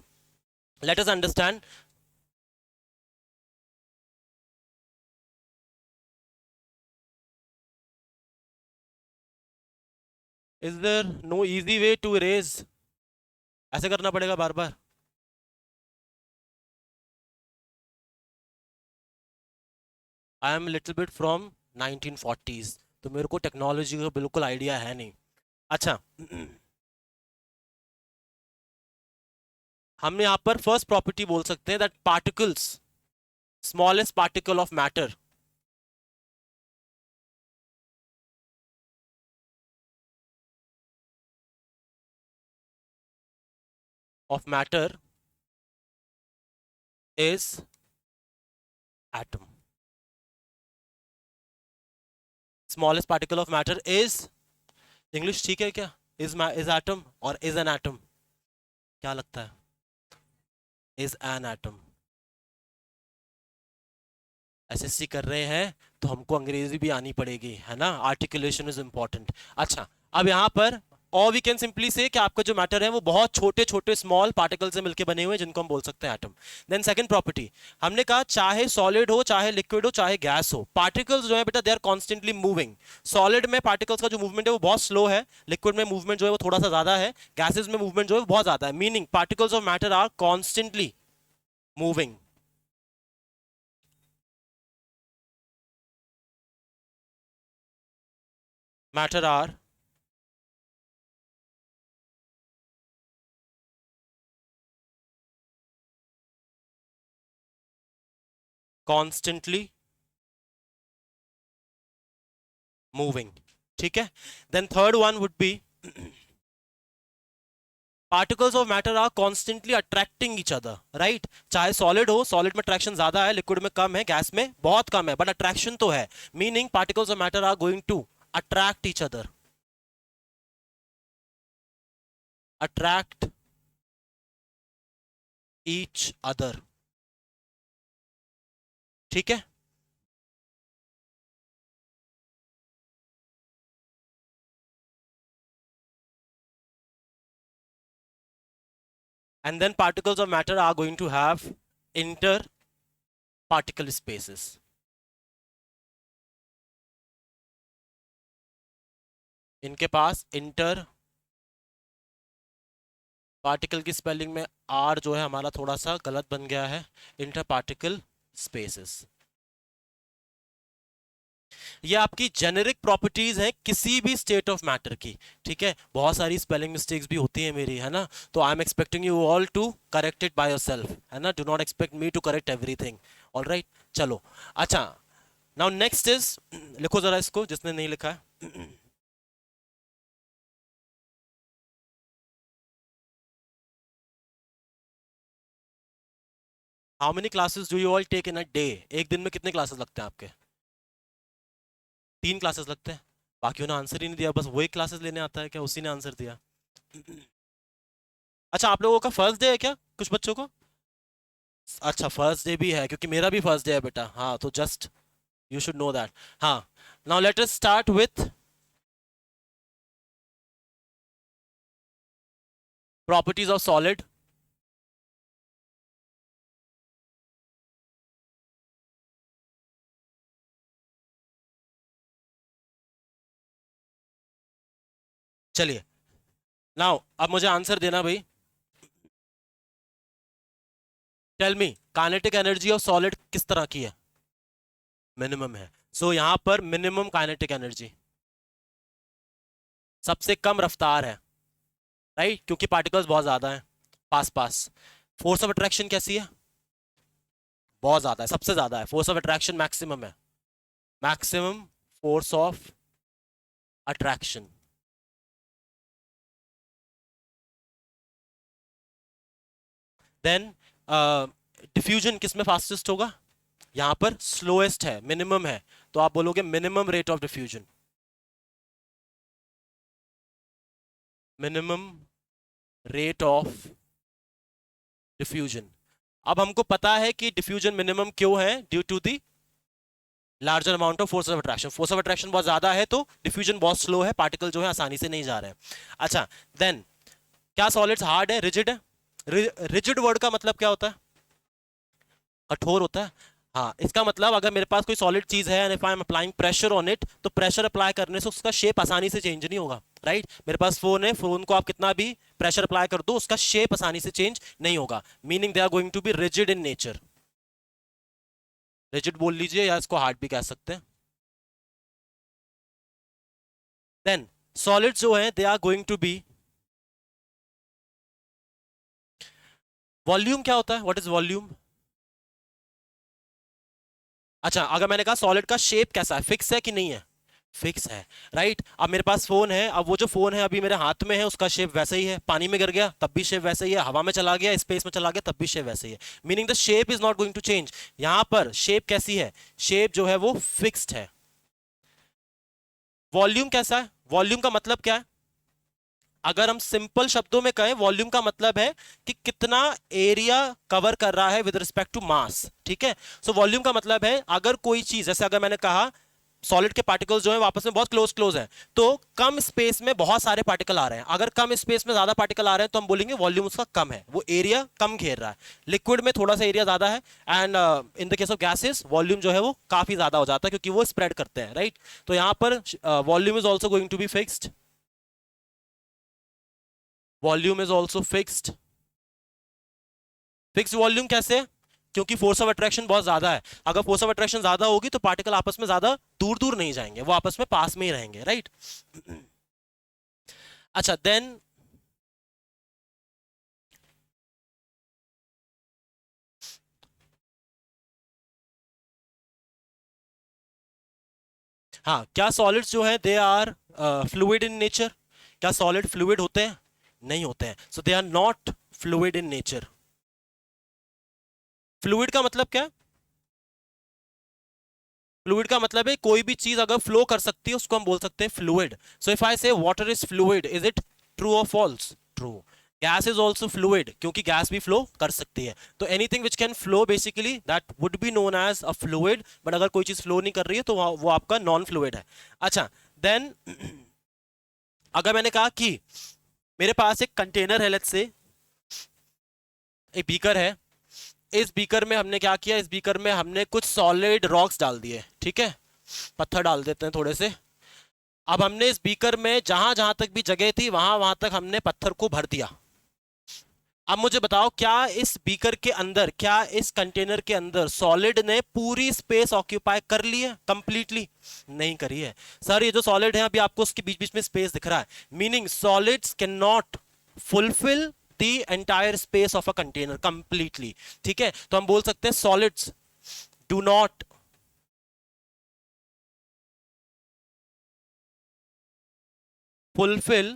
let us understand, is there no easy way to erase? ऐसे करना पड़ेगा बार बार? I am little bit from 1940s, तो मेरे को टेक्नोलॉजी का बिल्कुल आइडिया है नहीं। अच्छा, हम यहाँ पर फर्स्ट प्रॉपर्टी बोल सकते हैं that particles, smallest particle of matter, of matter is atom. Smallest particle of matter is, English ठीक है क्या? इज एटम और इज एन एटम, क्या लगता है? Is an atom. एसएससी कर रहे हैं तो हमको अंग्रेजी भी आनी पड़ेगी, है ना, आर्टिकुलेशन इज इंपॉर्टेंट। अच्छा, अब यहां पर और वी कैन सिंपली से कि आपका जो मैटर है वो बहुत छोटे छोटे स्मॉल पार्टिकल से मिलकर बने हुए हैं, जिनको हम बोल सकते हैं एटम। देन सेकंड प्रॉपर्टी, हमने कहा चाहे सॉलिड हो, चाहे लिक्विड हो, चाहे गैस हो, पार्टिकल्स जो है बेटा they are constantly moving. Solid में पार्टिकल्स का जो मूवमेंट है वो बहुत स्लो है, लिक्विड में मूवमेंट जो है वो थोड़ा सा ज्यादा है, गैसेज में मूवमेंट जो है वो बहुत ज्यादा है। Meaning particles of matter are constantly moving. Matter are constantly moving. ठीक है। Then third one would be particles of matter are constantly attracting each other, right. चाहे सॉलिड हो, सॉलिड में अट्रैक्शन ज्यादा है, लिक्विड में कम है, गैस में बहुत कम है, बट अट्रैक्शन तो है। Meaning particles of matter are going to attract each other, attract each other. ठीक है। And then particles of matter are going to have inter-particle spaces. इनके पास इंटर पार्टिकल की स्पेलिंग में आर जो है हमारा थोड़ा सा गलत बन गया है, इंटर पार्टिकल स्पेसेस। ये आपकी जेनेरिक प्रॉपर्टीज हैं किसी भी स्टेट ऑफ मैटर की। ठीक है, बहुत सारी स्पेलिंग मिस्टेक्स भी होती है मेरी, है ना, तो I am expecting you all to correct it by yourself, है ना, do not expect me to correct everything. Alright, चलो। अच्छा, नाउ नेक्स्ट इज, लिखो जरा इसको जिसने नहीं लिखा है। How many classes do you all take in a day? एक दिन में कितने क्लासेस लगते हैं आपके? 3 क्लासेस लगते हैं। बाकियों ने आंसर ही नहीं दिया, बस वही क्लासेस लेने आता है क्या? उसी ने आंसर दिया। अच्छा, आप लोगों का फर्स्ट डे है क्या कुछ बच्चों को? अच्छा, फर्स्ट डे भी है, क्योंकि मेरा भी फर्स्ट डे है बेटा। हाँ, तो just you should know that. हाँ, now let us start with properties of solid. चलिए, नाउ अब मुझे आंसर देना भाई। Tell me, kinetic energy of solid किस तरह की है? मिनिमम है। सो यहां पर मिनिमम काइनेटिक एनर्जी, सबसे कम रफ्तार है, राइट, क्योंकि पार्टिकल्स बहुत ज्यादा हैं पास पास। फोर्स ऑफ अट्रैक्शन कैसी है? बहुत ज्यादा है, सबसे ज्यादा है। फोर्स ऑफ अट्रैक्शन मैक्सिमम है, maximum force of attraction. Then diffusion किस में फास्टेस्ट होगा? यहां पर स्लोएस्ट है, मिनिमम है, तो आप बोलोगे minimum rate of diffusion, minimum rate of diffusion. अब हमको पता है कि डिफ्यूजन मिनिमम क्यों है, due to the larger amount of force of attraction. Force of attraction बहुत ज्यादा है तो डिफ्यूजन बहुत स्लो है, पार्टिकल जो है आसानी से नहीं जा रहे हैं। अच्छा, देन क्या सॉलिड्स हार्ड है, रिजिड है? रिजिड वर्ड का मतलब क्या होता है? कठोर होता है। हाँ, इसका मतलब अगर मेरे पास कोई सॉलिड चीज है and if I am applying pressure on it, तो प्रेशर अप्लाई करने से उसका शेप आसानी से चेंज नहीं होगा, राइट। मेरे पास फोन है, फोन को आप कितना भी प्रेशर अप्लाई कर दो, उसका शेप आसानी से चेंज नहीं होगा। Meaning they are going to be rigid in nature. Rigid बोल लीजिए या इसको हार्ड भी कह सकते हैं। देन सॉलिड जो है they are going to be, volume क्या होता है? What is volume? अच्छा, अगर मैंने कहा सॉलिड का शेप कैसा है, फिक्स है कि नहीं है? फिक्स है, राइट। अब मेरे पास फोन है, अब वो जो फोन है अभी मेरे हाथ में है, उसका शेप वैसा ही है, पानी में गिर गया तब भी शेप वैसा ही है, हवा में चला गया, स्पेस में चला गया तब भी शेप वैसा ही है। Meaning the shape is not going to change. यहां पर शेप कैसी है? शेप जो है वो फिक्स्ड है। वॉल्यूम कैसा है? वॉल्यूम का मतलब क्या है? अगर हम सिंपल शब्दों में कहें, वॉल्यूम का मतलब है कि कितना एरिया कवर कर रहा है विद रिस्पेक्ट टू मास। ठीक है, सो वॉल्यूम का मतलब है अगर कोई चीज, जैसे अगर मैंने कहा सॉलिड के पार्टिकल्स जो है आपस में बहुत क्लोज क्लोज हैं, तो कम स्पेस में बहुत सारे पार्टिकल आ रहे हैं। अगर कम स्पेस में ज्यादा पार्टिकल आ रहे हैं तो हम बोलेंगे वॉल्यूम उसका कम है, वो एरिया कम घेर रहा है। लिक्विड में थोड़ा सा एरिया ज्यादा है, and in the case of gases volume जो है वो काफी ज्यादा हो जाता है क्योंकि वो स्प्रेड करते हैं, राइट। तो यहां पर volume is also going to be fixed, volume is also fixed. Fix volume कैसे? क्योंकि फोर्स ऑफ अट्रैक्शन बहुत ज्यादा है। अगर फोर्स ऑफ अट्रैक्शन ज्यादा होगी तो पार्टिकल आपस में ज्यादा दूर दूर नहीं जाएंगे, वो आपस में पास में ही रहेंगे, राइट। अच्छा, देन हाँ, क्या सॉलिड्स जो है they are fluid in nature? क्या सॉलिड फ्लूइड होते हैं? नहीं होते हैं। So they are not fluid in nature. Fluid का मतलब क्या है? फ्लूइड का मतलब है कोई भी चीज अगर फ्लो कर सकती है उसको हम बोल सकते हैं fluid. So if I say water is fluid, is it true और false? True. Gas is also fluid क्योंकि गैस भी फ्लो कर सकती है। तो anything which can flow basically that would be known as a fluid, but अगर कोई चीज फ्लो नहीं कर रही है तो वो आपका नॉन फ्लूइड है। अच्छा, देन अगर मैंने कहा कि मेरे पास एक कंटेनर है, लेट्स से एक बीकर है, इस बीकर में हमने क्या किया, इस बीकर में हमने कुछ सॉलिड रॉक्स डाल दिए, ठीक है, पत्थर डाल देते हैं थोड़े से। अब हमने इस बीकर में जहां जहां तक भी जगह थी वहां वहां तक हमने पत्थर को भर दिया। अब मुझे बताओ, क्या इस बीकर के अंदर, क्या इस कंटेनर के अंदर सॉलिड ने पूरी स्पेस ऑक्यूपाई कर ली है कंप्लीटली? नहीं करी है। सर ये जो सॉलिड है अभी आपको उसके बीच बीच में स्पेस दिख रहा है, meaning solids can not fulfil the entire space of a container completely. ठीक है, तो हम बोल सकते हैं solids do not fulfill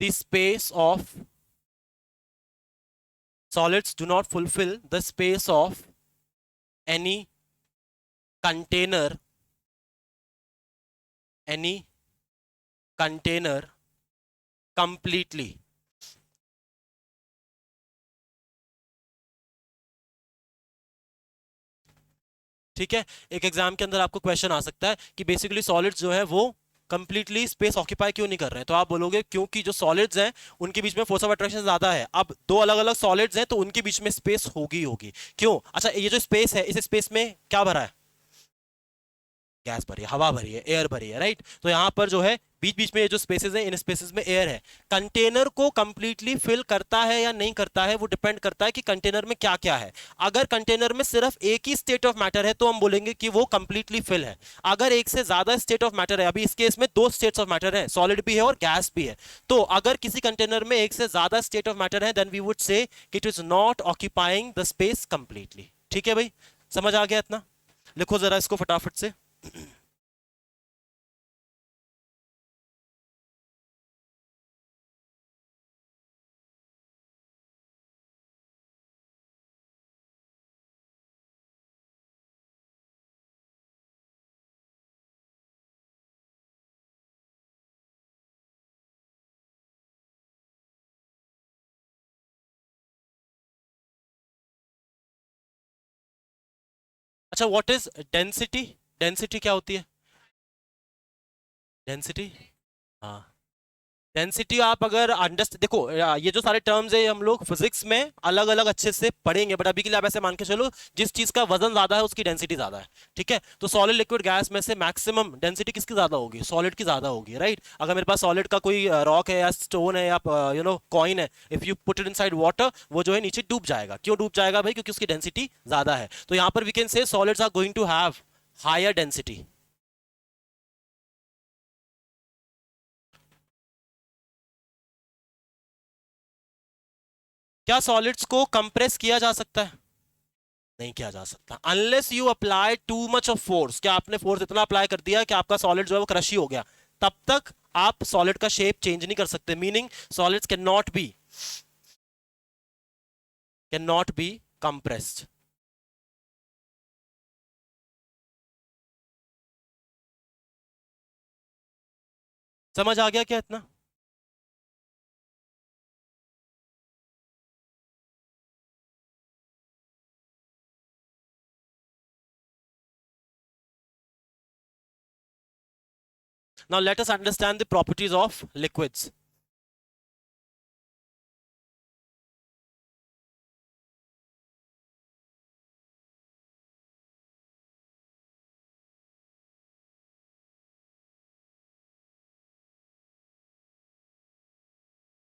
the space of solids do not fulfill the space of any container, any container completely। ठीक है, एक एग्जाम के अंदर आपको क्वेश्चन आ सकता है कि बेसिकली सॉलिड्स जो है वो कंप्लीटली स्पेस ऑक्यूपाई क्यों नहीं कर रहे हैं, तो आप बोलोगे क्योंकि जो सॉलिड्स हैं उनके बीच में फोर्स ऑफ अट्रैक्शन ज्यादा है। अब दो अलग अलग सॉलिड्स हैं तो उनके बीच में स्पेस होगी होगी। क्यों? अच्छा, ये जो स्पेस है, इस स्पेस में क्या भरा है? गैस भरी है, हवा भरी है, एयर भरी है, राइट। तो यहां पर जो है बीच बीच में ये जो स्पेसेस हैं, इन स्पेसेस में एयर है। कंटेनर को कंप्लीटली फिल करता है या नहीं करता है वो डिपेंड करता है कि कंटेनर में क्या क्या है। अगर कंटेनर में सिर्फ एक ही स्टेट ऑफ मैटर है तो हम बोलेंगे कि वो कंप्लीटली फिल है। अगर एक से ज्यादा स्टेट ऑफ मैटर है, अभी इस केस में दो स्टेट्स ऑफ मैटर है, सॉलिड भी है और गैस भी है, तो अगर किसी कंटेनर में एक से ज्यादा स्टेट ऑफ मैटर है then we would say it is not occupying the space completely. ठीक है भाई, समझ आ गया इतना? लिखो जरा इसको फटाफट से। अच्छा, व्हाट इज डेंसिटी? डेंसिटी क्या होती है? डेंसिटी, हाँ, डेंसिटी आप अगर अंडरस्ट देखो, ये जो सारे टर्म्स है हम लोग फिजिक्स में अलग अलग अच्छे से पढ़ेंगे, बट अभी के लिए आप ऐसे मान के चलो जिस चीज का वजन ज्यादा है उसकी डेंसिटी ज्यादा है। ठीक है, तो सॉलिड लिक्विड गैस में से मैक्सिमम डेंसिटी किसकी ज्यादा होगी? सॉलिड की ज्यादा होगी, राइट। अगर मेरे पास सॉलिड का कोई रॉक है या स्टोन है या कॉइन है, if you put it inside water वो जो है नीचे डूब जाएगा। क्यों डूब जाएगा भाई? क्योंकि उसकी डेंसिटी ज्यादा है। तो यहाँ पर we can say solids are going to have higher density. क्या सॉलिड्स को कंप्रेस किया जा सकता है? नहीं किया जा सकता unless you apply too much of force. क्या आपने फोर्स इतना अप्लाई कर दिया कि आपका सॉलिड जो है वो क्रश ही हो गया, तब तक आप सॉलिड का शेप चेंज नहीं कर सकते। Meaning solids can not B compressed. समझ आ गया क्या इतना? Now let us understand the properties of liquids.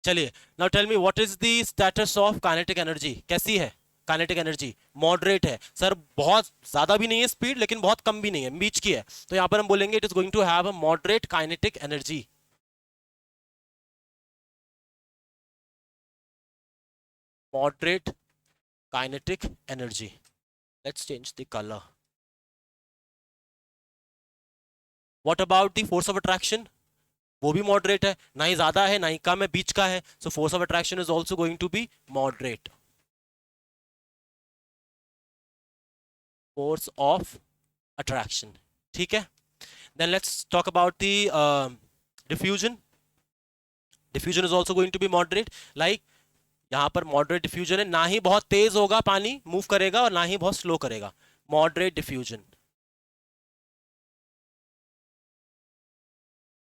चलिए, now tell me what is the status of kinetic energy? कैसी है काइनेटिक एनर्जी? मॉडरेट है सर, बहुत ज्यादा भी नहीं है स्पीड, लेकिन बहुत कम भी नहीं है, बीच की है। तो यहां पर हम बोलेंगे it is going to have a moderate kinetic energy. Moderate kinetic energy. Let's change the colour. What about the force of attraction? वो भी मॉडरेट है, ना ही ज्यादा है ना ही कम है, बीच का है। So force of attraction is also going to be moderate. Force of attraction, ठीक है। Then let's talk about the diffusion. Diffusion is also going to be moderate. Like यहाँ पर मॉडरेट डिफ्यूजन है, ना ही बहुत तेज होगा पानी मूव करेगा और ना ही बहुत स्लो करेगा। Moderate diffusion.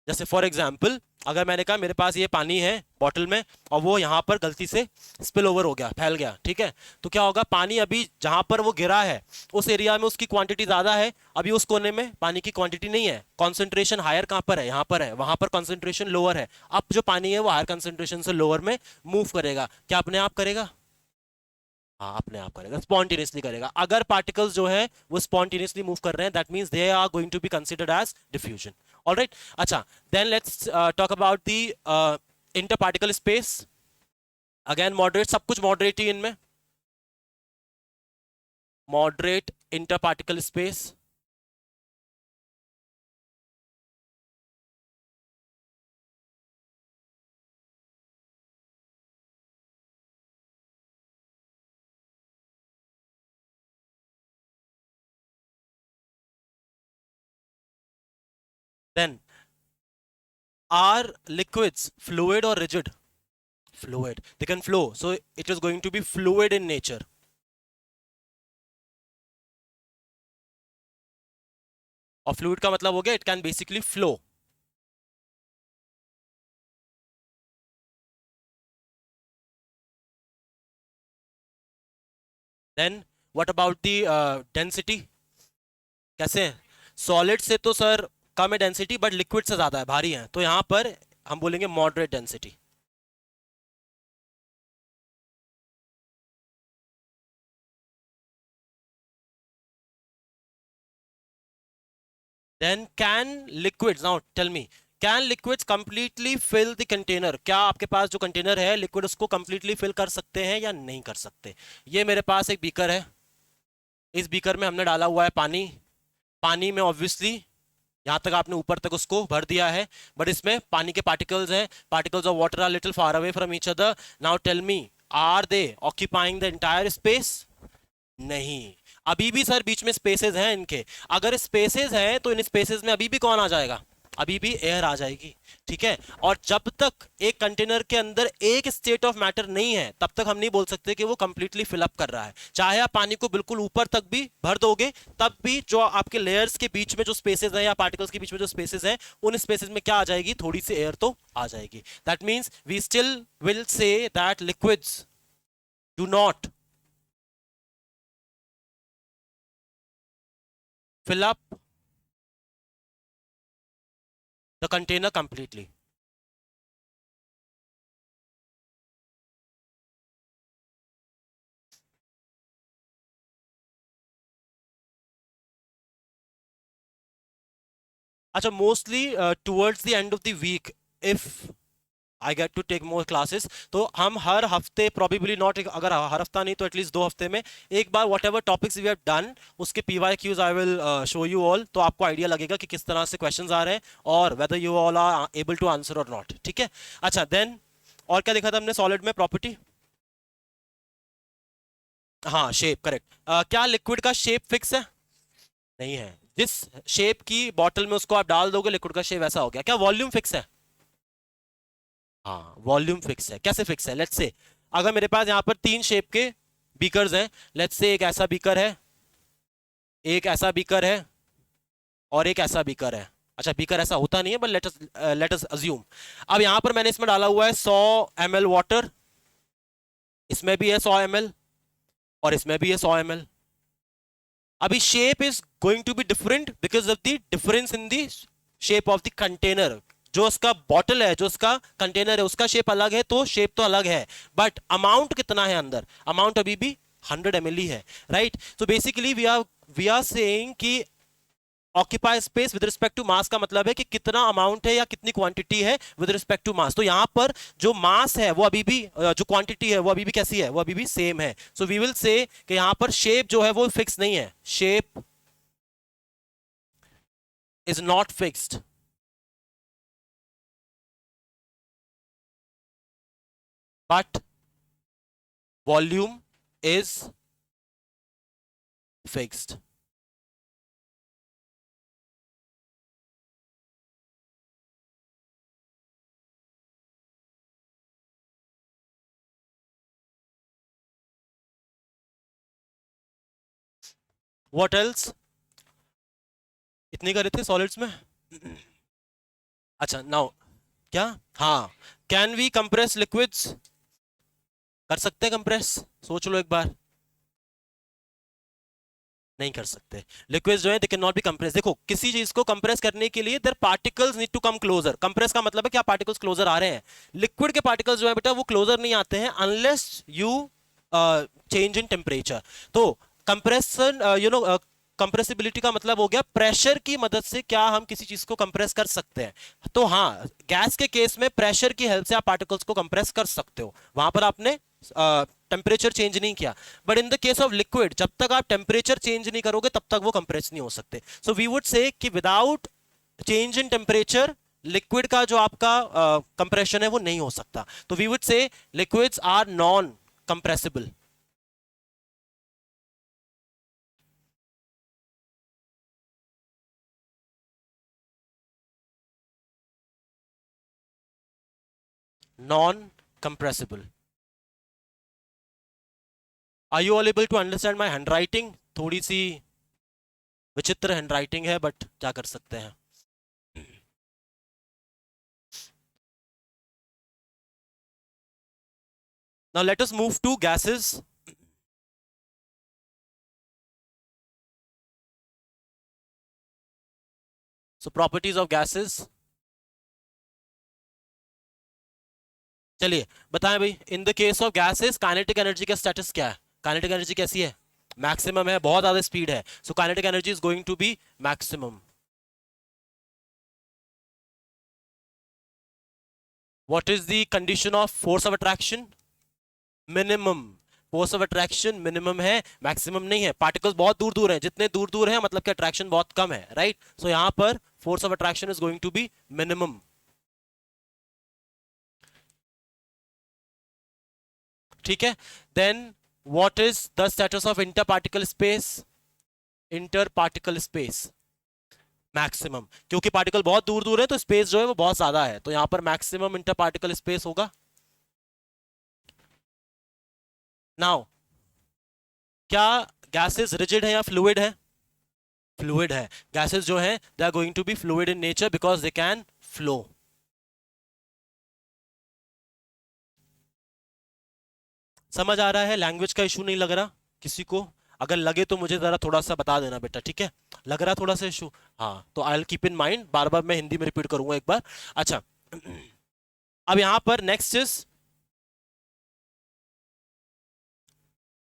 जैसे फॉर एग्जाम्पल, अगर मैंने कहा मेरे पास ये पानी है बॉटल में और वो यहाँ पर गलती से स्पिल ओवर हो गया, फैल गया, ठीक है, तो क्या होगा? पानी अभी जहाँ पर वो गिरा है उस एरिया में उसकी क्वांटिटी ज़्यादा है, अभी उस कोने में पानी की क्वांटिटी नहीं है। कॉन्सेंट्रेशन हायर कहाँ पर है? यहाँ पर है। वहाँ पर कॉन्सेंट्रेशन लोअर है। अब जो पानी है वो हायर कॉन्सेंट्रेशन से लोअर में मूव करेगा। क्या अपने आप करेगा? हाँ, अपने आप करेगा, स्पॉन्टेनियसली करेगा। अगर पार्टिकल्स जो है वो स्पॉन्टेनियसली मूव कर रहे हैं, that means they are going to be considered as diffusion. Alright, अच्छा, then let's talk about the inter particle space. Again moderate, सब कुछ मॉडरेट ही इनमें। Moderate inter particle space. Then are liquids fluid और rigid? Fluid, they can flow, so it is going to be fluid in nature. और fluid का मतलब हो गया it can basically flow. Then what about the density? कैसे है? Solid से तो सर कम है डेंसिटी, बट लिक्विड से ज्यादा है, भारी है, तो यहां पर हम बोलेंगे moderate density. Then can liquids, now tell me, can liquids completely fill the container? क्या आपके पास जो कंटेनर है लिक्विड उसको कंप्लीटली फिल कर सकते हैं या नहीं कर सकते? ये मेरे पास एक बीकर है, इस बीकर में हमने डाला हुआ है पानी। पानी में ऑब्वियसली यहाँ तक आपने ऊपर तक उसको भर दिया है, बट इसमें पानी के पार्टिकल्स हैं, particles of water are little far away from each other. Now tell me, are they occupying the entire space? नहीं, अभी भी सर बीच में स्पेसेस हैं इनके। अगर स्पेसेस हैं तो इन स्पेसेस में अभी भी कौन आ जाएगा? अभी भी एयर आ जाएगी, ठीक है। और जब तक एक कंटेनर के अंदर एक स्टेट ऑफ मैटर नहीं है तब तक हम नहीं बोल सकते कि वो कंप्लीटली फिलअप कर रहा है। चाहे आप पानी को बिल्कुल ऊपर तक भी भर दोगे, तब भी जो आपके लेयर्स के बीच में जो स्पेसेस हैं या पार्टिकल्स के बीच में जो स्पेसेस हैं, उन स्पेसेस में क्या आ जाएगी? थोड़ी सी एयर तो आ जाएगी। That means we still will say that liquids do not fill up the container completely. अच्छा, mostly towards the end of the week if I get to take more classes, तो हम हर हफ्ते, प्रॉबेबली नॉट, अगर हर हफ्ता नहीं तो at least 2 हफ्ते में एक बार whatever topics we have done उसके PYQs I will show you all, तो आपको आइडिया लगेगा कि किस तरह से क्वेश्चंस आ रहे हैं और whether you all are able to answer or not, ठीक है। अच्छा, देन और क्या देखा था हमने सॉलिड में? प्रॉपर्टी, हाँ, शेप, करेक्ट। क्या लिक्विड का शेप फिक्स है? नहीं है। जिस शेप की बॉटल में उसको आप डाल दोगे लिक्विड का शेप वैसा हो गया। क्या वॉल्यूम फिक्स है? हाँ, वॉल्यूम फिक्स है। कैसे फिक्स है? लेट्स से अगर मेरे पास यहाँ पर 3 शेप के बीकर्स हैं, लेट्स से एक ऐसा बीकर है, एक ऐसा बीकर है और एक ऐसा बीकर है, अच्छा बीकर ऐसा होता नहीं है, बट लेट अस अज्यूम। अब यहां पर मैंने इसमें डाला हुआ है 100 ml वाटर, इसमें भी है 100 ml और इसमें भी है 100 ml। अभी shape is going to be different because of the difference in the shape of the container. जो उसका बॉटल है, जो उसका कंटेनर है, उसका शेप अलग है, तो शेप तो अलग है, बट अमाउंट कितना है अंदर, अमाउंट अभी भी 100 ml ही है, right. So basically we are saying कि occupy space with respect to mass का मतलब है कि कितना अमाउंट है या कितनी क्वांटिटी है विद रिस्पेक्ट टू मास। तो यहां पर जो मास है वो अभी भी, जो क्वांटिटी है वो अभी भी कैसी है, वो अभी भी सेम है। सो वी विल से कि यहां पर शेप जो है वो फिक्स नहीं है, shape is not fixed, but volume is fixed. What else, इतनी करे थे सॉलिड्स में। अच्छा नाउ क्या, हाँ, कैन वी कंप्रेस लिक्विड्स, कर सकते हैं कंप्रेस, सोच लो एक बार। नहीं कर सकते, लिक्विड्स जो है they can not be compress. देखो किसी चीज को कंप्रेस करने के लिए their particles need to come closer. Compress का मतलब है क्या, पार्टिकल्स क्लोजर आ रहे हैं। लिक्विड के पार्टिकल्स जो है बेटा वो क्लोजर नहीं आते हैं unless you change in temperature. तो कंप्रेशन कंप्रेसिबिलिटी का मतलब हो गया प्रेशर की मदद से क्या हम किसी चीज को कंप्रेस कर सकते हैं। तो हाँ, गैस के केस में प्रेशर की हेल्प से आप पार्टिकल्स को कंप्रेस कर सकते हो, वहां पर आपने टेम्परेचर चेंज नहीं किया। But in the case of liquid, जब तक आप टेम्परेचर चेंज नहीं करोगे तब तक वो कंप्रेस नहीं हो सकते। सो वी वुड से कि without change in temperature liquid का जो आपका कंप्रेशन है वो नहीं हो सकता। तो we would say liquids are non compressible. Non compressible. Are you all able to understand my handwriting? थोड़ी सी विचित्र हैंड राइटिंग है, बट क्या कर सकते हैं। Now let us move to gases. So properties of gases. चलिए बताएं भाई, इन the case of gases kinetic energy का स्टेटस क्या है? काइनेटिक एनर्जी कैसी है? मैक्सिमम है, बहुत ज्यादा स्पीड है। So kinetic energy is going to be maximum. What is the condition of force of attraction? Minimum. Force of attraction minimum है, मैक्सिमम नहीं है। पार्टिकल्स बहुत दूर दूर हैं, जितने दूर दूर हैं मतलब कि अट्रैक्शन बहुत कम है, राइट। सो यहां पर force of attraction is going to be minimum. ठीक है। Then what is the status of inter particle space? Inter particle space maximum, क्योंकि पार्टिकल बहुत दूर दूर है तो स्पेस जो है वो बहुत ज्यादा है, तो यहां पर मैक्सिमम इंटर पार्टिकल स्पेस होगा। नाउ क्या गैसेस रिजिड है या फ्लूइड है? फ्लूइड है। गैसेस जो है they are going to be fluid in nature because they can flow. समझ आ रहा है? लैंग्वेज का इशू नहीं लग रहा किसी को? अगर लगे तो मुझे जरा थोड़ा सा बता देना बेटा, ठीक है? लग रहा थोड़ा सा इशू? हाँ, तो I will keep in mind, बार बार मैं हिंदी में रिपीट करूंगा एक बार। अच्छा अब यहां पर नेक्स्ट इज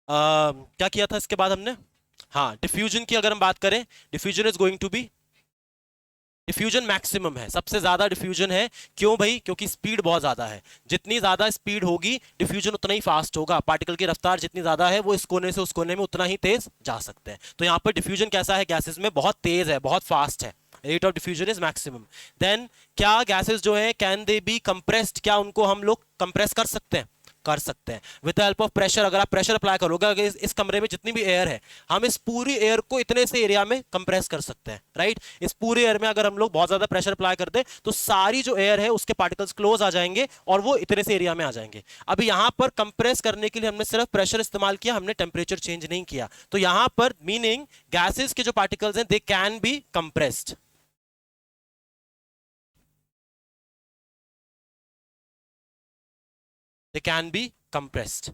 क्या किया था इसके बाद हमने? हाँ, डिफ्यूजन की अगर हम बात करें, diffusion is going to be, diffusion maximum है, सबसे ज्यादा डिफ्यूजन है। क्यों भाई? क्योंकि स्पीड बहुत ज्यादा है। जितनी ज्यादा स्पीड होगी डिफ्यूजन उतना ही फास्ट होगा। पार्टिकल की रफ्तार जितनी ज्यादा है वो इस कोने से उस कोने में उतना ही तेज जा सकते हैं। तो यहाँ पर डिफ्यूजन कैसा है गैसेस में? बहुत तेज है, बहुत फास्ट है। Rate of diffusion is maximum. Then क्या गैसेस जो है कैन दे बी कंप्रेस्ड? क्या उनको हम लोग कंप्रेस कर सकते हैं? कर सकते हैं with the help of pressure. अगर आप प्रेशर अप्लाई करोगे, अगर इस कमरे में जितनी भी एयर है, हम इस पूरी एयर को इतने से एरिया में कंप्रेस कर सकते हैं, राइट। इस पूरे एयर में अगर हम लोग बहुत ज्यादा प्रेशर अप्लाई कर दे तो सारी जो एयर है उसके पार्टिकल्स क्लोज आ जाएंगे और वो इतने से एरिया में आ जाएंगे। अभी यहां पर कंप्रेस करने के लिए हमने सिर्फ प्रेशर इस्तेमाल किया, हमने टेम्परेचर चेंज नहीं किया। तो यहां पर मीनिंग गैसेस के जो पार्टिकल्स हैं they can be compressed. They can be compressed.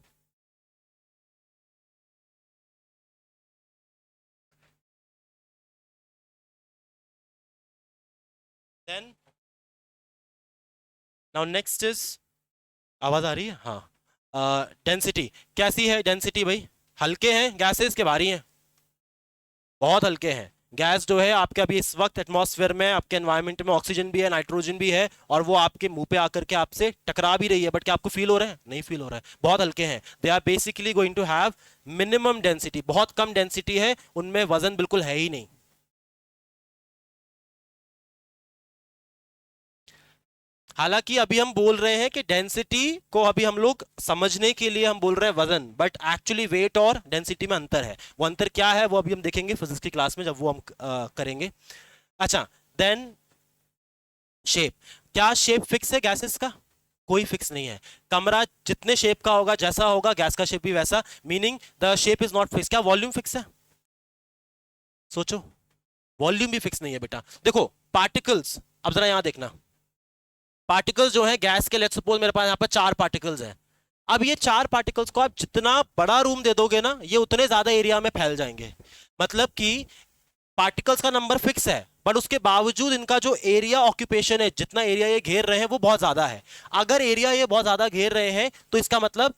Then now next is, आवाज आ रही है? हाँ. डेंसिटी कैसी है? डेंसिटी भाई, हल्के हैं गैसेस के भारी हैं? बहुत हल्के हैं. गैस जो है आपके अभी इस वक्त एटमॉस्फेयर में, आपके एनवायरनमेंट में ऑक्सीजन भी है, नाइट्रोजन भी है, और वो आपके मुंह पे आकर के आपसे टकरा भी रही है, बट क्या आपको फील हो रहा है? नहीं फील हो रहा है. बहुत हल्के हैं. They are basically going to have minimum density. बहुत कम डेंसिटी है उनमें, वजन बिल्कुल है ही नहीं. हालांकि अभी हम बोल रहे हैं कि डेंसिटी को अभी हम लोग समझने के लिए हम बोल रहे हैं वजन, बट एक्चुअली वेट और डेंसिटी में अंतर है. वो अंतर क्या है वो अभी हम देखेंगे फिजिक्स की क्लास में, जब वो हम करेंगे. अच्छा, देन शेप. क्या शेप फिक्स है गैसेस का? कोई फिक्स नहीं है. कमरा जितने शेप का होगा, जैसा होगा, गैस का शेप भी वैसा. Meaning the shape is not fix. क्या वॉल्यूम फिक्स है? सोचो, वॉल्यूम भी फिक्स नहीं है बेटा. देखो पार्टिकल्स, अब जरा यहां देखना. पार्टिकल्स जो है गैस के, लेट्स सपोज मेरे पास यहाँ पर 4 पार्टिकल्स हैं. अब ये 4 पार्टिकल्स को आप जितना बड़ा रूम दे दोगे ना, ये उतने ज्यादा एरिया में फैल जाएंगे. मतलब कि पार्टिकल्स का नंबर फिक्स है, बट उसके बावजूद इनका जो एरिया ऑक्यूपेशन है, जितना एरिया ये घेर रहे हैं, वो बहुत ज्यादा है. अगर एरिया ये बहुत ज्यादा घेर रहे हैं तो इसका मतलब,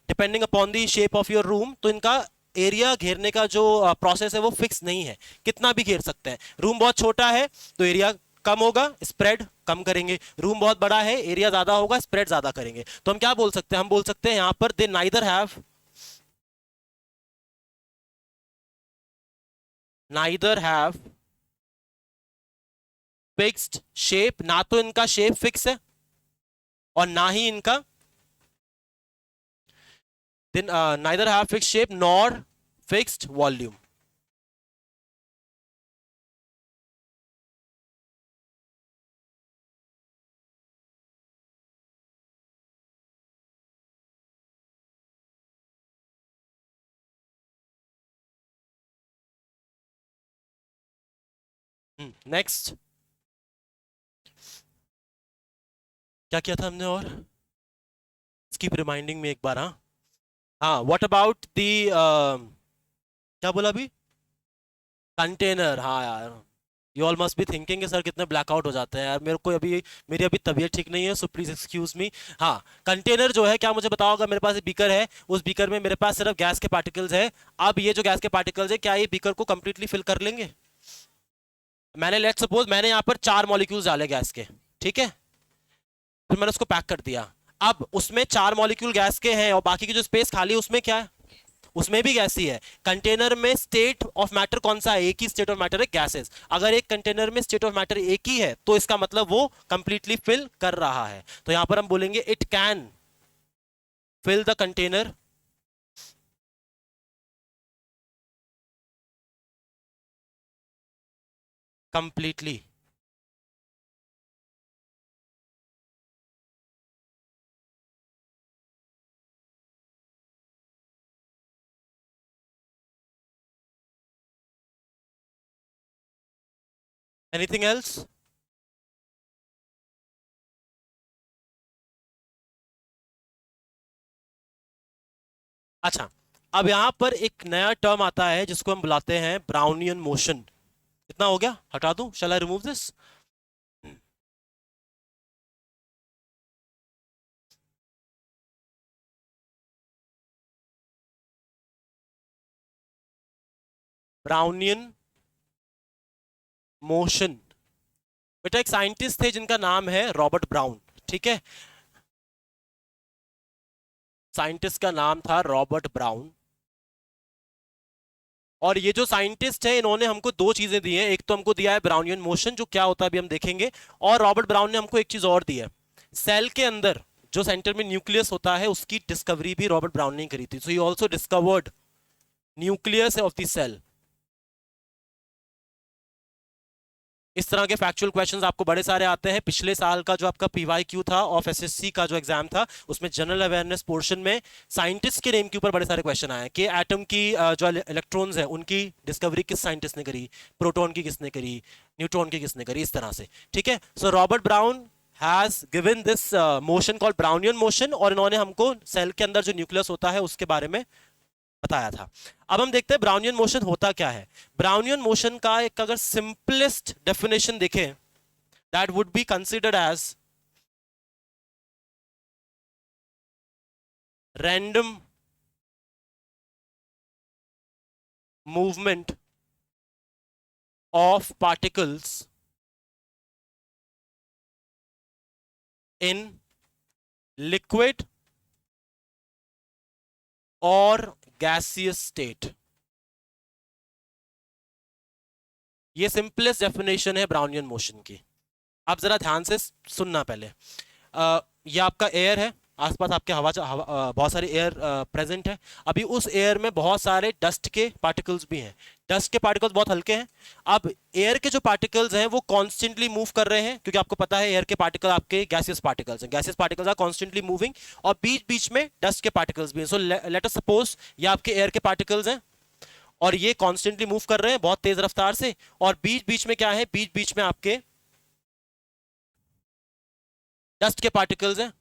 depending upon the shape of your room, तो इनका एरिया घेरने का जो प्रोसेस है वो फिक्स नहीं है. कितना भी घेर सकते हैं. रूम बहुत छोटा है तो एरिया कम होगा, स्प्रेड कम करेंगे. रूम बहुत बड़ा है, एरिया ज्यादा होगा, स्प्रेड ज्यादा करेंगे. तो हम क्या बोल सकते हैं? हम बोल सकते हैं यहां पर दे नाइदर हैव फिक्स्ड शेप. ना तो इनका शेप फिक्स है और ना ही इनका, neither have fixed shape nor fixed volume. Next, क्या किया था हमने? और कीप रिमाइंडिंग में एक बार. हाँ हाँ, व्हाट अबाउट दी, क्या बोला अभी? कंटेनर. हाँ यार, you all must be thinking sir कितने ब्लैकआउट हो जाते हैं यार. मेरे को अभी, मेरी अभी तबीयत ठीक नहीं है, सो प्लीज एक्सक्यूज मी. हाँ, कंटेनर जो है, क्या मुझे बताओ, अगर मेरे पास एक बीकर है, उस बीकर में मेरे पास सिर्फ गैस के पार्टिकल्स है. अब ये जो गैस के पार्टिकल्स है, क्या ये बीकर को कंप्लीटली फिल कर लेंगे? मैंने, लेट सपोज मैंने यहाँ पर 4 मॉलिक्यूल्स डाले गैस के, ठीक है, फिर मैंने उसको पैक कर दिया. अब उसमें 4 मॉलिक्यूल गैस के हैं और बाकी की जो स्पेस खाली है उसमें क्या है? उसमें भी गैस ही है. कंटेनर में स्टेट ऑफ मैटर कौन सा है? एक ही स्टेट ऑफ मैटर है, गैसेस. अगर एक कंटेनर में स्टेट ऑफ मैटर एक ही है तो इसका मतलब वो कंप्लीटली फिल कर रहा है. तो यहां पर हम बोलेंगे it can fill the container completely. Anything else? अच्छा, अब यहां पर एक नया टर्म आता है जिसको हम बुलाते हैं ब्राउनियन मोशन. कितना हो गया? हटा दूं? Shall I remove this? Brownian motion. बेटा एक साइंटिस्ट थे जिनका नाम है रॉबर्ट ब्राउन, ठीक है. साइंटिस्ट का नाम था रॉबर्ट ब्राउन. और ये जो साइंटिस्ट है, इन्होंने हमको 2 चीजें दी हैं. एक तो हमको दिया है ब्राउनियन मोशन, जो क्या होता है अभी हम देखेंगे. और रॉबर्ट ब्राउन ने हमको एक चीज और दी है. सेल के अंदर जो सेंटर में न्यूक्लियस होता है, उसकी डिस्कवरी भी रॉबर्ट ब्राउन ने करी थी. So he also discovered nucleus of the cell. इस तरह के फैक्चुअल क्वेश्चंस आपको बड़े सारे आते हैं. पिछले साल का जो आपका पीवाईक्यू था ऑफ एसएससी का जो एग्जाम था, उसमें जनरल अवेयरनेस पोर्शन में साइंटिस्ट के नेम के ऊपर बड़े सारे क्वेश्चन आए कि एटम की जो इलेक्ट्रॉन्स है उनकी डिस्कवरी किस साइंटिस्ट ने करी, प्रोटॉन की किसने करी, न्यूट्रॉन की किसने करी, इस तरह से. ठीक है. सो Robert brown has given this motion called Brownian motion, और इन्होंने हमको सेल के अंदर जो न्यूक्लियस होता है उसके बारे में बताया था। अब हम देखते हैं ब्राउनियन मोशन होता क्या है। ब्राउनियन मोशन का एक अगर सिंपलेस्ट डेफिनेशन देखें, that would be considered as random movement of particles in liquid और गैसियस स्टेट। ये सिंपलेस्ट डेफिनेशन है ब्राउनियन मोशन की। आप जरा ध्यान से सुनना पहले। ये आपका एयर है, आसपास आपके बहुत सारे एयर प्रेजेंट है। अभी उस एयर में बहुत सारे डस्ट के पार्टिकल्स भी हैं। डस्ट के पार्टिकल्स बहुत हल्के हैं। अब एयर के जो पार्टिकल्स हैं वो कॉन्स्टेंटली मूव कर रहे हैं, क्योंकि आपको पता है एयर के पार्टिकल आपके गैसियस पार्टिकल्स हैं। Gaseous particles are constantly moving, और बीच बीच में डस्ट के पार्टिकल्स भी हैं। सो लेट अस सपोज ये आपके एयर के पार्टिकल्स हैं और ये कॉन्स्टेंटली मूव कर रहे हैं बहुत तेज रफ्तार से, और बीच बीच में क्या है, बीच बीच में आपके डस्ट के पार्टिकल्स हैं।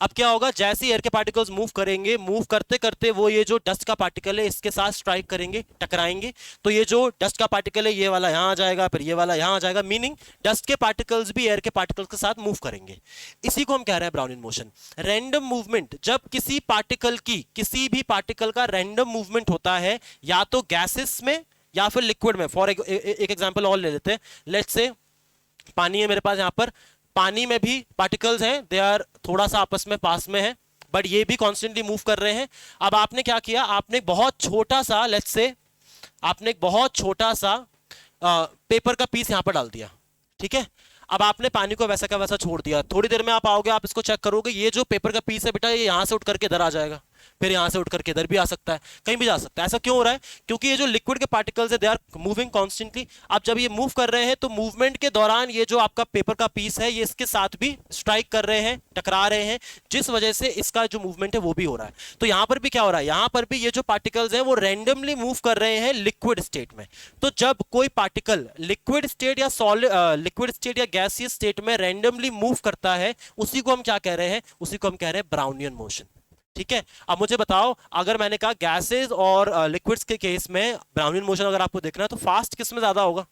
अब क्या होगा, जैसे एयर के पार्टिकल्स मूव करेंगे, मूव करते करते वो ये जो डस्ट का पार्टिकल है इसके साथ स्ट्राइक करेंगे, टकराएंगे। तो ये जो डस्ट का पार्टिकल है ये वाला यहां आ जाएगा, फिर ये वाला यहां आ जाएगा, मीनिंग डस्ट के पार्टिकल्स भी एयर के पार्टिकल्स के साथ मूव करेंगे। इसी को हम कह रहे हैं ब्राउनियन मोशन। रैंडम मूवमेंट, जब किसी पार्टिकल की, किसी भी पार्टिकल का रैंडम मूवमेंट होता है या तो गैसेस में या फिर लिक्विड में। फॉर एक एग्जाम्पल और ले लेते हैं। लेट्स से पानी है मेरे पास, यहां पर पानी में भी पार्टिकल्स हैं, दे आर थोड़ा सा आपस में पास में है, बट ये भी कॉन्स्टेंटली मूव कर रहे हैं। अब आपने क्या किया, आपने बहुत छोटा सा, लेट्स से आपने एक बहुत छोटा सा पेपर का पीस यहां पर डाल दिया, ठीक है। अब आपने पानी को वैसा का वैसा छोड़ दिया। थोड़ी देर में आप आओगे, आप इसको चेक करोगे, ये जो पेपर का पीस है बेटा ये यहां से उठ करके इधर आ जाएगा, फिर यहां से उठ करके इधर भी आ सकता है, कहीं भी जा सकता है। ऐसा क्यों हो रहा है, क्योंकि ये जो लिक्विड के पार्टिकल्स है दे आर मूविंग कॉन्स्टेंटली। अब जब ये मूव कर रहे हैं तो मूवमेंट के दौरान ये जो आपका पेपर का पीस है ये इसके साथ भी स्ट्राइक कर रहे हैं, टकरा रहे हैं, जिस वजह से इसका जो मूवमेंट है वो भी हो रहा है। तो यहां पर भी क्या हो रहा है, यहां पर भी ये जो पार्टिकल्स हैं वो रैंडमली मूव कर रहे हैं लिक्विड स्टेट में। तो जब कोई पार्टिकल लिक्विड स्टेट या लिक्विड स्टेट या गैसियस स्टेट में रैंडमली मूव करता है, उसी को हम क्या कह रहे हैं, उसी को हम कह रहे हैं ब्राउनियन मोशन, ठीक है। अब मुझे बताओ, अगर मैंने कहा गैसेस और लिक्विड्स के केस में ब्राउनियन मोशन अगर आपको देखना है तो फास्ट किस में ज्यादा होगा,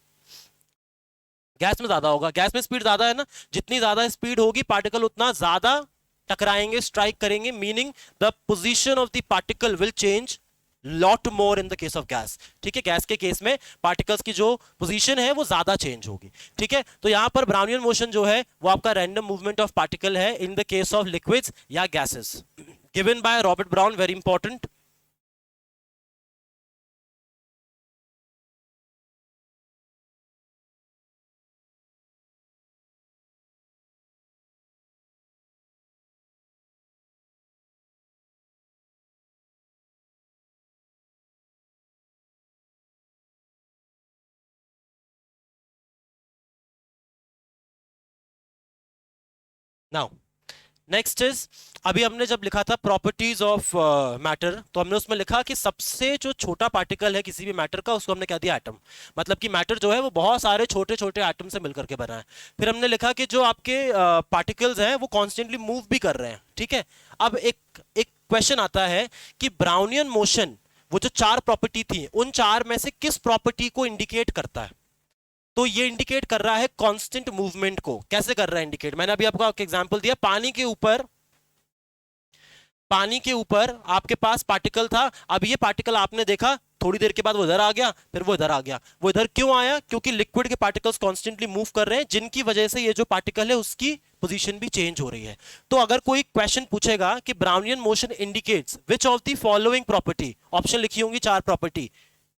गैस में ज्यादा होगा। गैस में स्पीड ज्यादा है ना, जितनी ज्यादा स्पीड होगी पार्टिकल उतना ज्यादा टकराएंगे, स्ट्राइक करेंगे, meaning the position of the particle will change lot more in the case of gas, ठीक है। गैस के केस में पार्टिकल्स की जो पोजीशन है वो ज्यादा चेंज होगी, ठीक है। तो यहां पर ब्राउनियन मोशन जो है वो आपका रैंडम मूवमेंट ऑफ पार्टिकल है in the case of liquids या gases, given by Robert Brown, very important. Now, next is, अभी हमने जब लिखा था प्रॉपर्टीज ऑफ मैटर, तो हमने उसमें लिखा कि सबसे जो छोटा पार्टिकल है किसी भी मैटर का उसको हमने कह दिया एटम। मतलब कि मैटर जो है वो बहुत सारे छोटे छोटे एटम से मिलकर के बना है। फिर हमने लिखा कि जो आपके पार्टिकल्स हैं वो कॉन्स्टेंटली मूव भी कर रहे हैं, ठीक है। अब एक क्वेश्चन आता है कि ब्राउनियन मोशन, वो जो 4 प्रॉपर्टी थी उन 4 में से किस प्रॉपर्टी को इंडिकेट करता है। तो ये इंडिकेट कर रहा है कांस्टेंट मूवमेंट को। कैसे कर रहा है इंडिकेट, मैंने अभी आपको एग्जांपल दिया, पानी के ऊपर आपके पास पार्टिकल था। अब ये पार्टिकल आपने देखा, थोड़ी देर के बाद वो इधर आ गया, फिर वो इधर आ गया। वो इधर क्यों आया, क्योंकि लिक्विड के पार्टिकल्स कॉन्स्टेंटली मूव कर रहे हैं, जिनकी वजह से ये जो पार्टिकल है उसकी पोजीशन भी चेंज हो रही है। तो अगर कोई क्वेश्चन पूछेगा कि Brownian motion indicates which of the following property, option लिखी होंगी 4 property,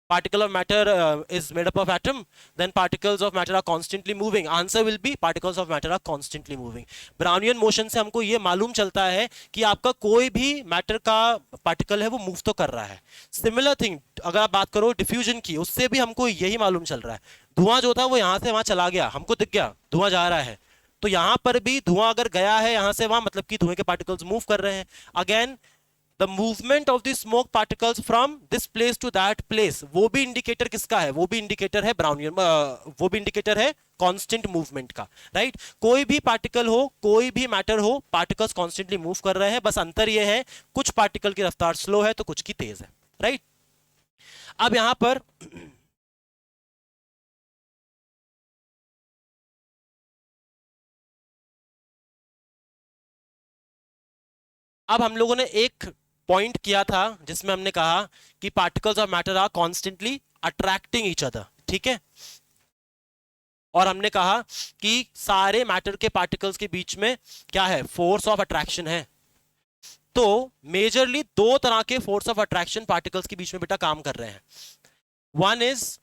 particle of matter is made up of atom, then particles of matter are constantly moving. Answer will be particles of matter are constantly moving. Brownian motion से हमको ये मालूम चलता है कि आपका कोई भी मैटर का पार्टिकल है वो मूव तो कर रहा है। सिमिलर थिंग अगर आप बात करो डिफ्यूजन की, उससे भी हमको यही मालूम चल रहा है। धुआं जो था वो यहाँ से वहां चला गया, हमको दिख गया धुआं जा रहा है, तो यहां पर भी धुआं अगर गया है यहां से वहां, मतलब कि धुएं के पार्टिकल्स मूव कर रहे हैं। Again the movement of the smoke particles from this place to that place, वो भी इंडिकेटर किसका है, वो भी इंडिकेटर है ब्राउनियन, वो भी इंडिकेटर है कांस्टेंट मूवमेंट का, राइट। कोई भी पार्टिकल हो, कोई भी मैटर हो, पार्टिकल्स कॉन्स्टेंटली मूव कर रहे हैं, बस अंतर ये है कुछ पार्टिकल की रफ्तार स्लो है तो कुछ की तेज है, राइट। अब यहां पर अब हम लोगों ने एक पॉइंट किया था जिसमें हमने कहा कि particles of matter are constantly attracting each other, ठीक है। और हमने कहा कि सारे मैटर के पार्टिकल्स के बीच में क्या है, फोर्स ऑफ अट्रैक्शन है। तो मेजरली दो तरह के फोर्स ऑफ अट्रैक्शन पार्टिकल्स के बीच में बेटा काम कर रहे हैं। वन इज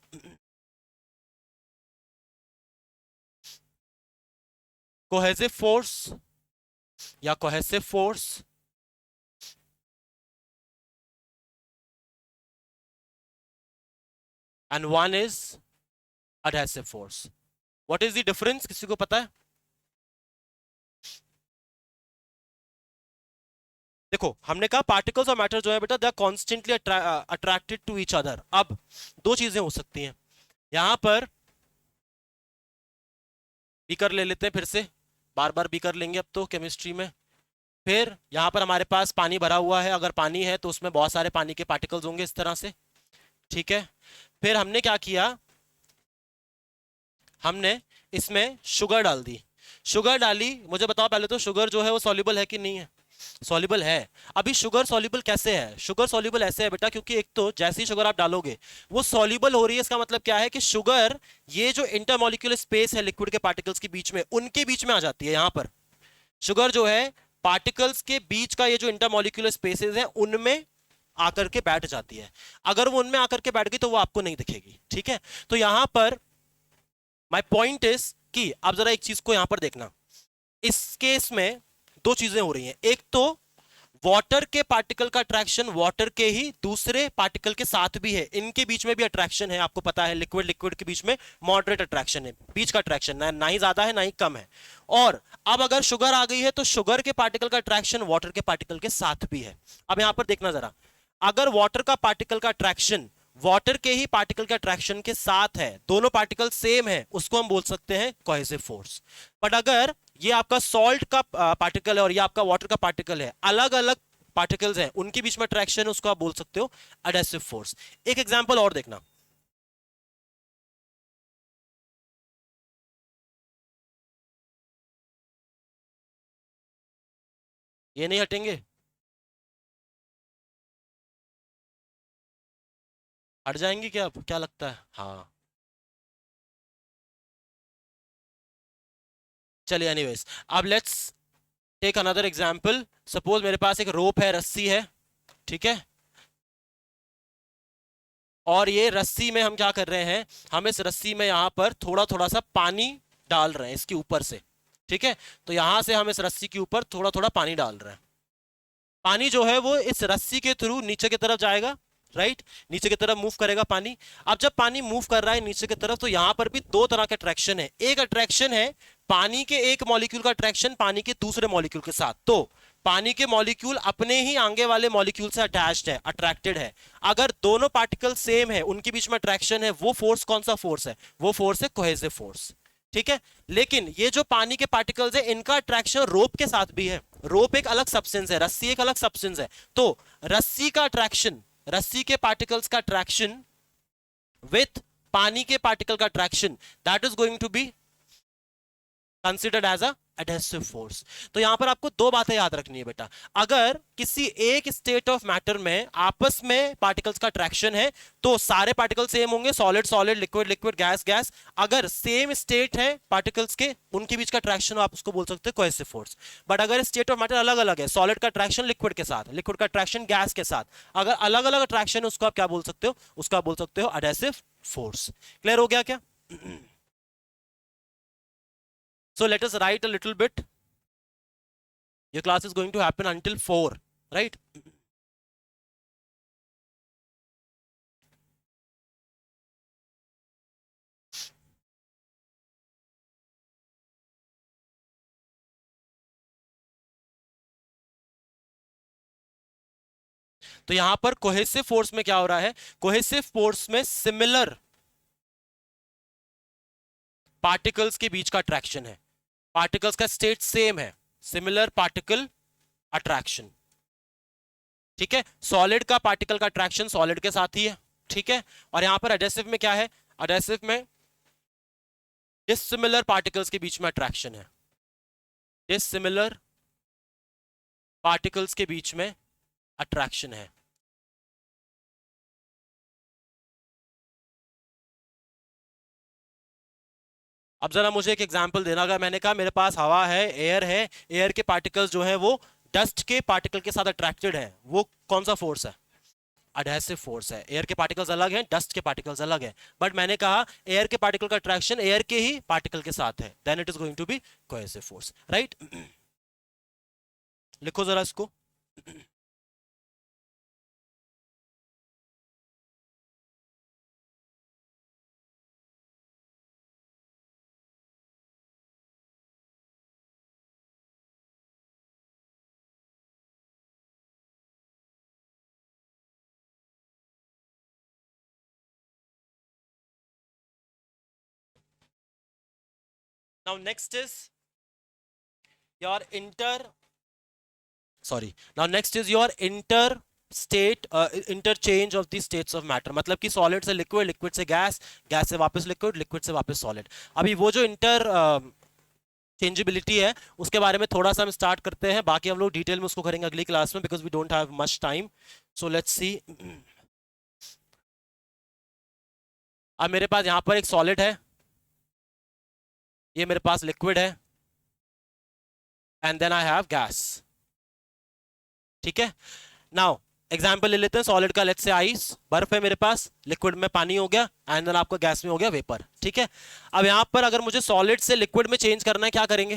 कोहेसिव फोर्स या cohesive force, and one is adhesive force. What is the difference, किसी को पता है? देखो हमने कहा पार्टिकल्स और मैटर जो है बेटा they are constantly attracted to each other. अब दो चीजें हो सकती हैं, यहां पर बीकर ले लेते हैं फिर से, बार बार बीकर लेंगे अब तो केमिस्ट्री में। फिर यहां पर हमारे पास पानी भरा हुआ है, अगर पानी है तो उसमें बहुत सारे पानी के पार्टिकल्स होंगे इस तरह से, ठीक है। फिर हमने क्या किया, हमने इसमें शुगर डाल दी। शुगर डाली, मुझे बताओ पहले तो शुगर जो है वो सॉल्युबल है कि नहीं है? सॉल्युबल है। अभी शुगर सॉल्युबल कैसे है? शुगर सॉल्युबल ऐसे है बेटा, क्योंकि एक तो जैसे ही शुगर आप डालोगे वो सॉल्युबल हो रही है, इसका मतलब क्या है कि शुगर ये जो इंटरमॉलिक्यूलर स्पेस है लिक्विड के पार्टिकल्स के बीच में, उनके बीच में आ जाती है। यहां पर शुगर जो है पार्टिकल्स के बीच का ये जो इंटरमॉलिक्यूलर स्पेसेस है उनमें आकर के बैठ जाती है। अगर वो उनमें आकर के बैठ गई तो वो आपको नहीं दिखेगी, ठीक है। तो यहां पर माय पॉइंट इज कि आप जरा एक चीज को यहां पर देखना, इस केस में दो चीजें हो रही हैं। एक तो वाटर के पार्टिकल का अट्रैक्शन वाटर के ही दूसरे पार्टिकल के साथ भी है, इनके बीच में भी अट्रैक्शन है, आपको पता है लिक्विड लिक्विड के बीच में मॉडरेट अट्रैक्शन है, बीच का अट्रैक्शन ना ही ज्यादा है ना ही कम है। और अब अगर शुगर आ गई है तो शुगर के पार्टिकल का अट्रैक्शन वाटर के पार्टिकल के साथ भी है। अब यहां पर देखना जरा, अगर वाटर का पार्टिकल का अट्रैक्शन वाटर के ही पार्टिकल के अट्रैक्शन के साथ है, दोनों पार्टिकल सेम है, उसको हम बोल सकते हैं कोहेसिव फोर्स। बट अगर ये आपका सॉल्ट का पार्टिकल है और ये आपका वाटर का पार्टिकल है, अलग अलग पार्टिकल्स हैं, उनके बीच में अट्रैक्शन है, उसको आप बोल सकते हो एडहेसिव फोर्स। एक एग्जांपल और देखना, ये नहीं हटेंगे, हट जाएंगे क्या, अब क्या लगता है? हाँ, चलिए एनीवेज, अब let's take another example. Suppose मेरे पास एक रोप है, रस्सी है, ठीक है। और ये रस्सी में हम क्या कर रहे हैं, हम इस रस्सी में यहां पर थोड़ा थोड़ा सा पानी डाल रहे हैं इसके ऊपर से, ठीक है। तो यहां से हम इस रस्सी के ऊपर थोड़ा थोड़ा पानी डाल रहे हैं। पानी जो है वो इस रस्सी के थ्रू नीचे की तरफ जाएगा, राइट, नीचे की तरफ मूव करेगा पानी। अब जब पानी मूव कर रहा है नीचे की तरफ तो यहां पर भी दो तरह के अट्रैक्शन है। एक अट्रैक्शन है पानी के एक मॉलिक्यूल का अट्रैक्शन पानी के दूसरे मॉलिक्यूल के साथ, तो पानी के मॉलिक्यूल अपने ही आगे वाले मॉलिक्यूल से अटैच्ड है, अट्रैक्टेड है। अगर दोनों पार्टिकल सेम है, उनके बीच में अट्रैक्शन है, वो फोर्स कौन सा फोर्स है? वो फोर्स है कोहेसिव फोर्स, ठीक है। लेकिन ये जो पानी के पार्टिकल्स है इनका अट्रैक्शन रोप के साथ भी है। रोप एक अलग सब्सटेंस है, रस्सी एक अलग सब्सटेंस है। तो रस्सी का अट्रैक्शन, रस्सी के पार्टिकल्स का अट्रैक्शन विथ पानी के पार्टिकल का attraction, that is going to be considered as a adhesive force. तो यहां पर आपको दो बातें याद रखनी है बेटा, अगर किसी एक स्टेट ऑफ मैटर में आपस में पार्टिकल्स का अट्रैक्शन है तो सारे पार्टिकल सेम होंगे, solid solid, liquid liquid, gas gas. अगर सेम स्टेट है पार्टिकल्स के, उनके बीच का अट्रैक्शन आप उसको बोल सकते हैं कोहेसिव फोर्स। बट अगर स्टेट ऑफ मैटर अलग अलग है, सॉलिड का अट्रैक्शन लिक्विड के साथ, लिक्विड का अट्रैक्शन गैस के साथ, अगर अलग अलग अट्रैक्शन है उसको आप क्या बोल सकते हो? उसको आप बोल सकते हो एडहेसिव फोर्स। क्लियर हो गया क्या? So let us write a little bit. Your class is going to happen until 4, right? तो यहां पर कोहेसिव फोर्स में क्या हो रहा है, कोहेसिव फोर्स में सिमिलर पार्टिकल्स के बीच का अट्रैक्शन है, पार्टिकल्स का स्टेट सेम है, सिमिलर पार्टिकल अट्रैक्शन। ठीक है, सॉलिड का पार्टिकल का अट्रैक्शन सॉलिड के साथ ही है। ठीक है, और यहां पर एडेसिव में क्या है, एडेसिव में डिसिमिलर पार्टिकल्स के बीच में अट्रैक्शन है, डिसिमिलर पार्टिकल्स के बीच में अट्रैक्शन है। अब जरा मुझे एक एग्जांपल देना, अगर मैंने कहा मेरे पास हवा है, एयर है, एयर के पार्टिकल्स जो है वो डस्ट के पार्टिकल के साथ अट्रैक्टेड है, वो कौन सा फोर्स है, एडहेसिव फोर्स है। एयर के पार्टिकल्स अलग हैं, डस्ट के पार्टिकल्स अलग हैं, बट मैंने कहा एयर के पार्टिकल का अट्रैक्शन एयर के ही पार्टिकल के साथ है, then it is going to be cohesive force, right. लिखो जरा इसको। Now next is your interchange of the states of matter, मतलब कि सॉलिड से लिक्विड, लिक्विड से गैस, गैस से वापस लिक्विड, लिक्विड से वापस सॉलिड। अभी वो जो चेंजेबिलिटी है उसके बारे में थोड़ा सा हम स्टार्ट करते हैं, बाकी हम लोग डिटेल में उसको करेंगे अगली क्लास में, because we don't have much time. So let's see. अब मेरे पास यहां पर एक सॉलिड है, ये मेरे पास लिक्विड है, and then I have gas. ठीक है, नाउ एग्जाम्पल ले लेते हैं सॉलिड का, लेट्स से आइस, बर्फ है मेरे पास, लिक्विड में पानी हो गया, एंड देन आपका गैस में हो गया वेपर। ठीक है, अब यहां पर अगर मुझे सॉलिड से लिक्विड में चेंज करना है, क्या करेंगे,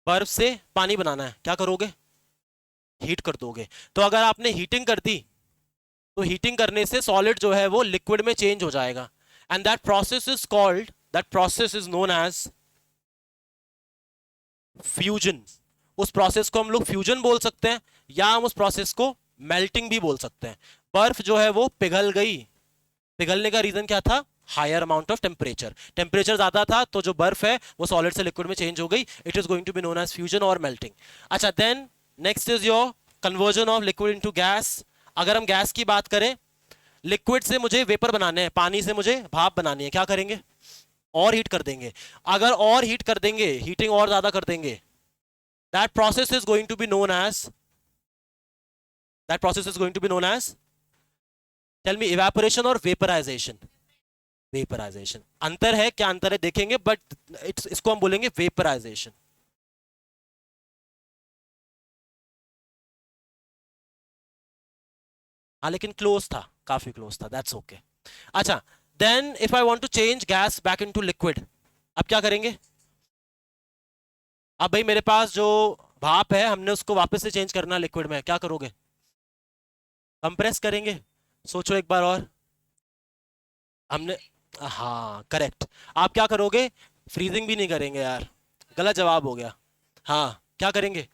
बर्फ से पानी बनाना है, क्या करोगे, हीट कर दोगे। तो अगर आपने हीटिंग कर दी, तो हीटिंग करने से सॉलिड जो है वो लिक्विड में चेंज हो जाएगा, and that process is known as fusion. उस प्रोसेस को हम लोग फ्यूजन बोल सकते हैं, या हम उस प्रोसेस को मेल्टिंग भी बोल सकते हैं। बर्फ जो है वो पिघल गई, पिघलने का रीजन क्या था, higher amount of temperature, temperature ज्यादा था, तो जो बर्फ है वो सॉलिड से लिक्विड में चेंज हो गई, it is going to be known as fusion और मेल्टिंग। अच्छा, then next is your conversion of liquid into gas. अगर हम गैस की बात करें, लिक्विड से मुझे वेपर बनाने हैं, पानी से मुझे भाप बनानी है, क्या करेंगे, और हीट कर देंगे। अगर और हीट कर देंगे, हीटिंग और ज्यादा कर देंगे, that process is going to be known as tell me, evaporation और vaporization, वेपराइजेशन। अंतर है, क्या अंतर है देखेंगे, बट इसको हम बोलेंगे वेपराइजेशन। हाँ, लेकिन क्लोज था, काफी क्लोज था, दैट्स ओके। अच्छा, then if I want to change gas back into liquid, अब क्या करेंगे, अब भाई मेरे पास जो भाप है हमने उसको वापस से चेंज करना लिक्विड में, क्या करोगे, कंप्रेस करेंगे। सोचो एक बार और, हमने, हाँ करेक्ट, आप क्या करोगे, फ्रीजिंग भी नहीं करेंगे यार, गलत जवाब हो गया। हाँ, क्या करेंगे,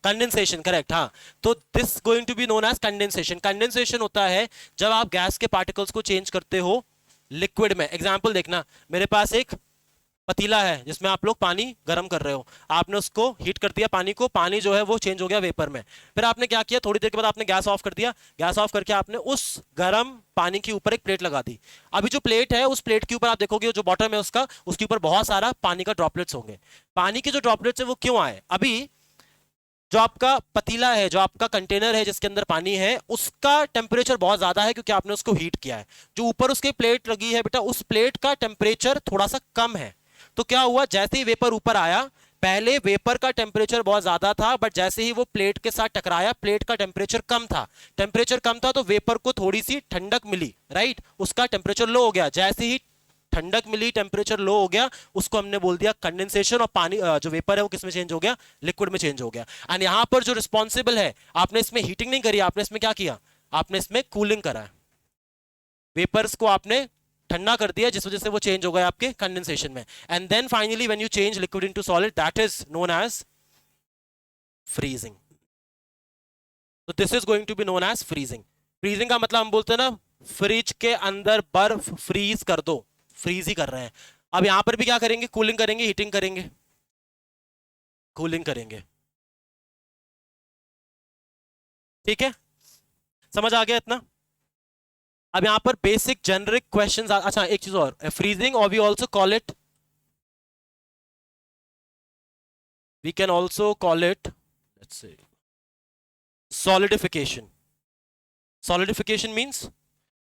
कंडेंसेशन, करेक्ट। हाँ, तो this going to be known as condensation. Condensation होता है जब आप गैस के पार्टिकल्स को चेंज करते हो लिक्विड में। एग्जांपल देखना, मेरे पास एक पतीला है जिसमें आप लोग पानी गर्म कर रहे हो, आपने उसको हीट कर दिया, पानी को, पानी जो है वो चेंज हो गया वेपर में। फिर आपने क्या किया, थोड़ी देर के बाद आपने गैस ऑफ कर दिया, गैस ऑफ करके आपने उस गर्म पानी के ऊपर एक प्लेट लगा दी। अभी जो प्लेट है, उस प्लेट के ऊपर आप देखोगे जो बॉटम है उसका, उसके ऊपर बहुत सारा पानी का ड्रॉपलेट्स होंगे। पानी के जो ड्रॉपलेट्स है वो क्यों आए, अभी जो आपका पतीला है, जो आपका कंटेनर है जिसके अंदर पानी है, उसका टेम्परेचर बहुत ज्यादा है क्योंकि आपने उसको हीट किया है। जो ऊपर उसके प्लेट लगी है बेटा, उस प्लेट का टेम्परेचर थोड़ा सा कम है। तो क्या हुआ, जैसे ही वेपर ऊपर आया, पहले वेपर का टेम्परेचर बहुत ज्यादा था, बट जैसे ही वो प्लेट के साथ टकराया, प्लेट का टेम्परेचर कम था। टेम्परेचर कम था तो वेपर को थोड़ी सी ठंडक मिली, राइट, उसका टेम्परेचर लो हो गया। जैसे ही ठंडक मिली, टेम्परेचर लो हो गया, उसको हमने बोल दिया कंडेंसेशन, और पानी जो वेपर है वो किस में चेंज हो गया, लिक्विड में चेंज हो गया। एंड यहां पर जो रिस्पॉन्सिबल है, आपने इसमें हीटिंग नहीं करी, आपने इसमें क्या किया, आपने इसमें कूलिंग करा है, वेपर्स को आपने ठंडा कर दिया, जिस वजह से वो चेंज हो गया आपके कंडेंसेशन में। And then finally when you change liquid into solid, that is known as freezing. तो this is going to be known as freezing. Freezing का मतलब हम बोलते हैं ना, फ्रिज के अंदर बर्फ फ्रीज कर दो, फ्रीज ही कर रहे हैं। अब यहां पर भी क्या करेंगे, कूलिंग करेंगे, हीटिंग करेंगे, कूलिंग करेंगे। ठीक है, समझ आ गया इतना? अब यहां पर बेसिक जेनरिक क्वेश्चंस। अच्छा एक चीज और, फ्रीजिंग और we also call it, we can also call it, let's say solidification. Solidification means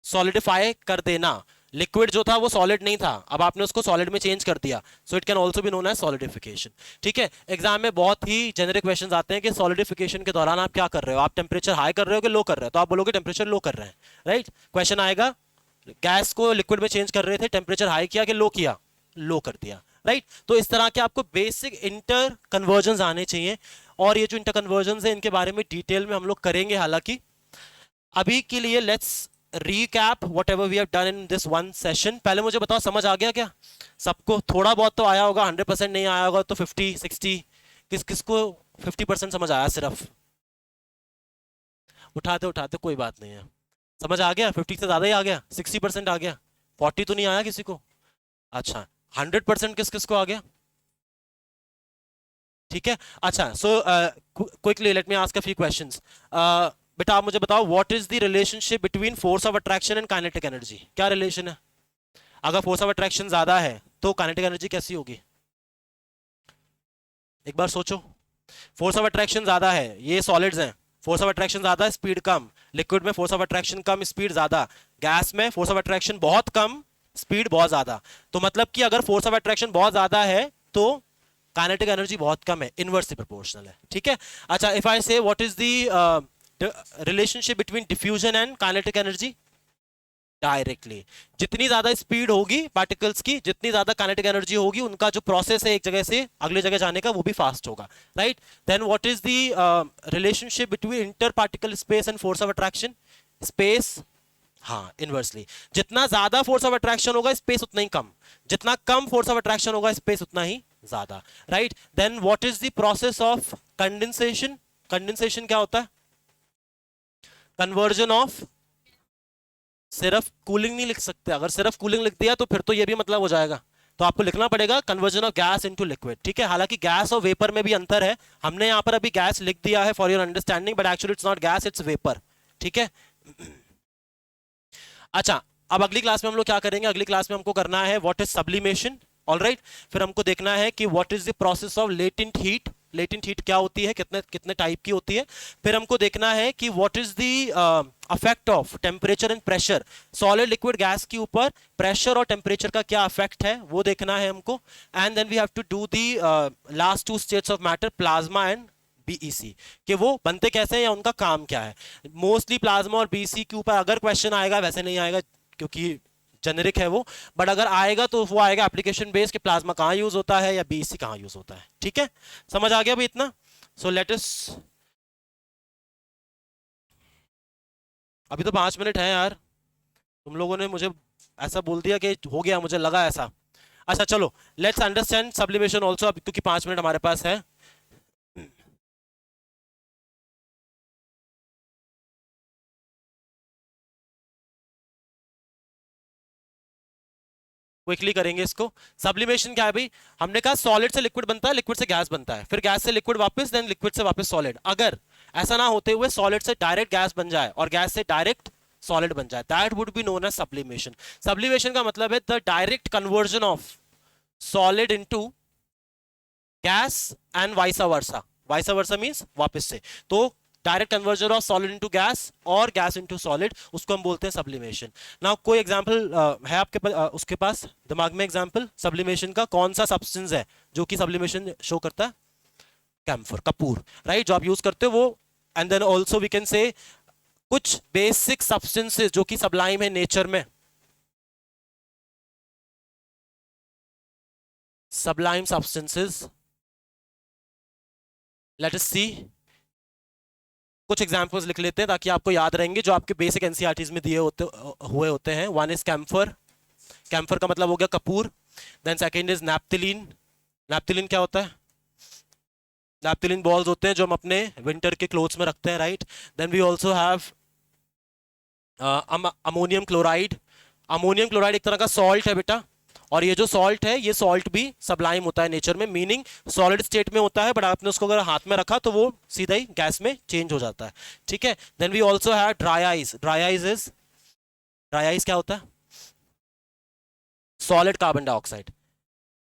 solidify कर देना। लिक्विड जो था वो सॉलिड नहीं था, अब आपने उसको सॉलिड में चेंज कर दिया, so it can also be known as solidification. ठीक है, एग्जाम में बहुत ही जेनरिक क्वेश्चंस आते हैं कि सॉलिडिफिकेशन के दौरान आप क्या कर रहे हो, आप टेम्परेचर हाई कर रहे हो कि लो कर रहे हो, तो आप बोलोगे टेम्परेचर लो कर रहे हैं, राइट। क्वेश्चन आएगा, गैस को लिक्विड में चेंज कर रहे थे, टेम्परेचर हाई किया कि लो किया, लो कर दिया, राइट। तो इस तरह के आपको बेसिक इंटर कन्वर्जन आने चाहिए, और ये जो इंटर कन्वर्जन है इनके बारे में डिटेल में हम लोग करेंगे। हालांकि अभी के लिए let's recap whatever we have done in this one session. पहले मुझे बताओ, समझ आ गया क्या सबको? थोड़ा बहुत तो आया होगा, 100% नहीं आया होगा तो 50-60, किस किस को 50% समझ आया सिर्फ? उठाते उठाते कोई बात नहीं है, समझ आ गया? 50 से ज्यादा ही आ गया, 60% आ गया, 40 तो नहीं आया किसी को? अच्छा, 100% किस किस को आ गया? ठीक है, अच्छा। So quickly let me ask a few questions. बेटा आप मुझे बताओ, what is the relationship between force of attraction and kinetic energy? क्या रिलेशन है? अगर फोर्स ऑफ अट्रैक्शन ज्यादा है तो काइनेटिक एनर्जी कैसी होगी? एक बार सोचो। फोर्स ऑफ अट्रैक्शन ज्यादा है, ये सॉलिड्स हैं, फोर्स ऑफ अट्रैक्शन ज्यादा, स्पीड कम। लिक्विड में force of attraction come, speed ज्यादा। गैस में फोर्स ऑफ अट्रैक्शन बहुत कम, स्पीड बहुत ज्यादा। तो मतलब कि अगर फोर्स ऑफ अट्रैक्शन बहुत ज्यादा है तो काइनेटिक एनर्जी बहुत कम है, इनवर्सली प्रोपोर्शनल है। ठीक है, अच्छा। इफ आई से what is the relationship between diffusion and kinetic energy? Directly, जितनी ज्यादा स्पीड होगी पार्टिकल्स की, जितनी ज्यादा काइनेटिक एनर्जी होगी, उनका जो प्रोसेस है एक जगह से अगले जगह जाने का वो भी फास्ट होगा, right. Then what is the relationship between inter particle space and force of attraction? Space, हाँ, इनवर्सली। जितना ज्यादा फोर्स ऑफ अट्रैक्शन होगा स्पेस उतना ही कम, जितना कम फोर्स ऑफ अट्रैक्शन होगा स्पेस उतना ही ज्यादा, right. Then what is the process of condensation? Condensation क्या होता है? कन्वर्जन ऑफ, सिर्फ कूलिंग नहीं लिख सकते, अगर सिर्फ कूलिंग लिख दिया तो फिर तो ये भी मतलब हो जाएगा, तो आपको लिखना पड़ेगा conversion of gas into liquid. ठीक है, हालांकि गैस और वेपर में भी अंतर है, हमने यहां पर अभी गैस लिख दिया है for your understanding, but actually it's not gas, it's vapour. ठीक है, अच्छा। अब अगली क्लास में हम लोग क्या करेंगे, अगली क्लास में हमको करना है व्हाट इज सब्लिमेशन, ऑलराइट। फिर हमको देखना है कि what is the process of latent heat, latent heat क्या होती है, कितने कितने टाइप की होती है। फिर हमको देखना है कि what is the affect of temperature and pressure, solid liquid gas के ऊपर प्रेशर और टेम्परेचर का क्या अफेक्ट है वो देखना है हमको। And then we have to do the last two states of matter, plasma and BEC, कि वो बनते कैसे हैं या उनका काम क्या है। मोस्टली प्लाज्मा और बीईसी के ऊपर अगर क्वेश्चन आएगा, वैसे नहीं आएगा क्योंकि जेनेरिक है वो, बट अगर आएगा तो वो आएगा एप्लीकेशन बेस्ड, कि प्लाज्मा कहाँ यूज होता है या बीईसी कहाँ यूज होता है। ठीक है, समझ आ गया भाई इतना? सो लेट अस, अभी तो 5 मिनट है यार, तुम लोगों ने मुझे ऐसा बोल दिया कि हो गया, मुझे लगा ऐसा। अच्छा चलो, लेट्स अंडरस्टैंड सब्लिमेशन ऑल्सो, क्योंकि 5 मिनट हमारे पास है। क्विकली करेंगे इसको। सब्लिमेशन क्या है भाई? हमने कहा सॉलिड से लिक्विड बनता है, लिक्विड से गैस बनता है, फिर गैस से लिक्विड वापस, देन लिक्विड से वापस सॉलिड। अगर ऐसा ना होते हुए सॉलिड से डायरेक्ट गैस बन जाए और गैस से डायरेक्ट सॉलिड बन जाए, that would be known as sublimation. Sublimation का मतलब है the direct conversion of solid into gas and vice versa. Vice versa means वापस से, तो direct conversion of solid into gas और गैस इनटू सॉलिड, उसको हम बोलते हैं सब्लिमेशन। नाउ कोई एग्जांपल है आपके पास, उसके पास दिमाग में एग्जांपल सब्लिमेशन का? कौन सा सब्सटेंस है जो कि सब्लिमेशन शो करता है? कैम्फर, कपूर, राइट, जो आप यूज करते हो वो। And then also we can say कुछ बेसिक सब्सटेंसेस जो कि सबलाइम है नेचर में, सबलाइम सब्सटेंसेस। लेट अस सी, कुछ एग्जांपल्स लिख लेते हैं ताकि आपको याद रहेंगे जो आपके बेसिक एनसीईआरटीज में दिए होते हुए होते हैं। वन इज कैम्फर, कैम्फर का मतलब हो गया कपूर। Then second is naphthalene, naphthalene क्या होता है? नैप्थलीन बॉल्स होते हैं जो हम अपने विंटर के क्लोथ्स में रखते हैं, right. Then we also have ammonium chloride. Ammonium chloride एक तरह का सॉल्ट है बेटा, और ये जो सॉल्ट है ये सॉल्ट भी सबलाइम होता है नेचर में, मीनिंग सॉलिड स्टेट में होता है, बट आपने उसको अगर हाथ में रखा तो वो सीधा ही गैस में चेंज हो जाता है। ठीक है, then we also have dry ice. Dry ice क्या होता है? Solid carbon dioxide.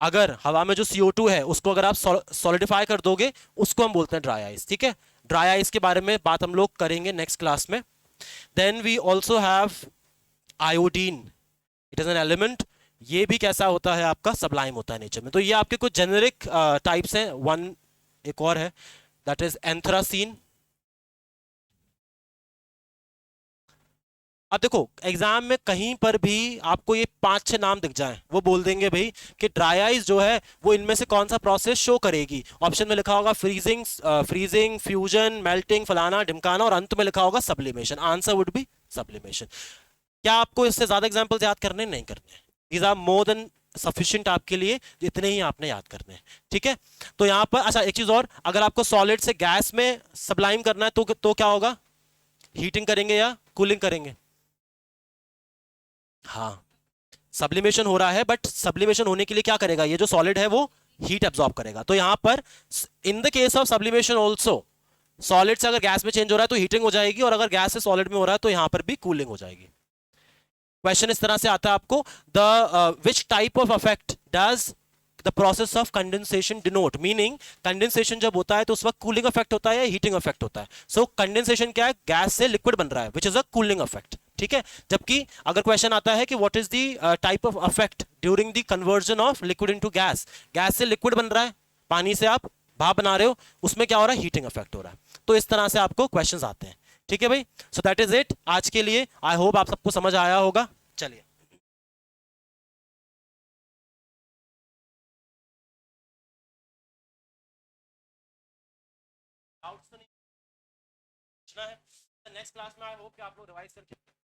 अगर हवा में जो CO2 है उसको अगर आप सॉलिडिफाई कर दोगे, उसको हम बोलते हैं ड्राई आइस। ठीक है, ड्राई आइस के बारे में बात हम लोग करेंगे नेक्स्ट क्लास में। Then we also have iodine. It is an element. ये भी कैसा होता है? आपका सबलाइम होता है नेचर में। तो ये आपके कुछ जेनेरिक टाइप्स हैं। वन एक और है, दैट इज एंथ्रासीन। अब देखो एग्जाम में कहीं पर भी आपको ये 5-6 नाम दिख जाएं, वो बोल देंगे भाई कि ड्राई आइस जो है वो इनमें से कौन सा प्रोसेस शो करेगी। ऑप्शन में लिखा होगा फ्रीजिंग, फ्रीजिंग, फ्यूजन, मेल्टिंग, फलाना ढिमकाना, और अंत में लिखा होगा sublimation. Answer would be sublimation. क्या आपको इससे ज्यादा एग्जाम्पल्स याद करने? नहीं करने। These are more than sufficient आपके लिए, जितने ही आपने याद करने हैं। ठीक है, तो यहां पर अच्छा एक चीज और, अगर आपको सॉलिड से गैस में सब्लाइम करना है तो क्या होगा? हीटिंग करेंगे या कूलिंग करेंगे? हाँ, सब्लिमेशन हो रहा है, बट सब्लिमेशन होने के लिए क्या करेगा? ये जो सॉलिड है वो हीट एब्जॉर्ब करेगा। तो यहां पर इन the case of sublimation also, solid से अगर गैस में चेंज हो रहा है तो हीटिंग हो जाएगी, और अगर गैस से सॉलिड में हो रहा है तो यहां पर भी कूलिंग हो जाएगी। क्वेश्चन इस तरह से आता है आपको, the which type of affect does the process of condensation denote, meaning condensation जब होता है तो उस वक्त कूलिंग इफेक्ट होता है या हीटिंग इफेक्ट होता है। सो कंडेंसेशन क्या है? गैस से लिक्विड बन रहा है, which is a cooling effect. ठीक है, जबकि अगर क्वेश्चन आता है कि what is the type of affect during the conversion of liquid into gas, gas से लिक्विड बन रहा है, पानी से आप भाप बना रहे हो, उसमें क्या हो रहा है? हीटिंग इफेक्ट हो रहा है। तो इस तरह से आपको क्वेश्चंस आते हैं। ठीक है भाई, सो दैट इज इट आज के लिए। आई होप आप सबको समझ आया होगा। चलिए, डाउट्स तो नहीं पूछना है? नेक्स्ट क्लास में आई होप कि आप लोग रिवाइज करके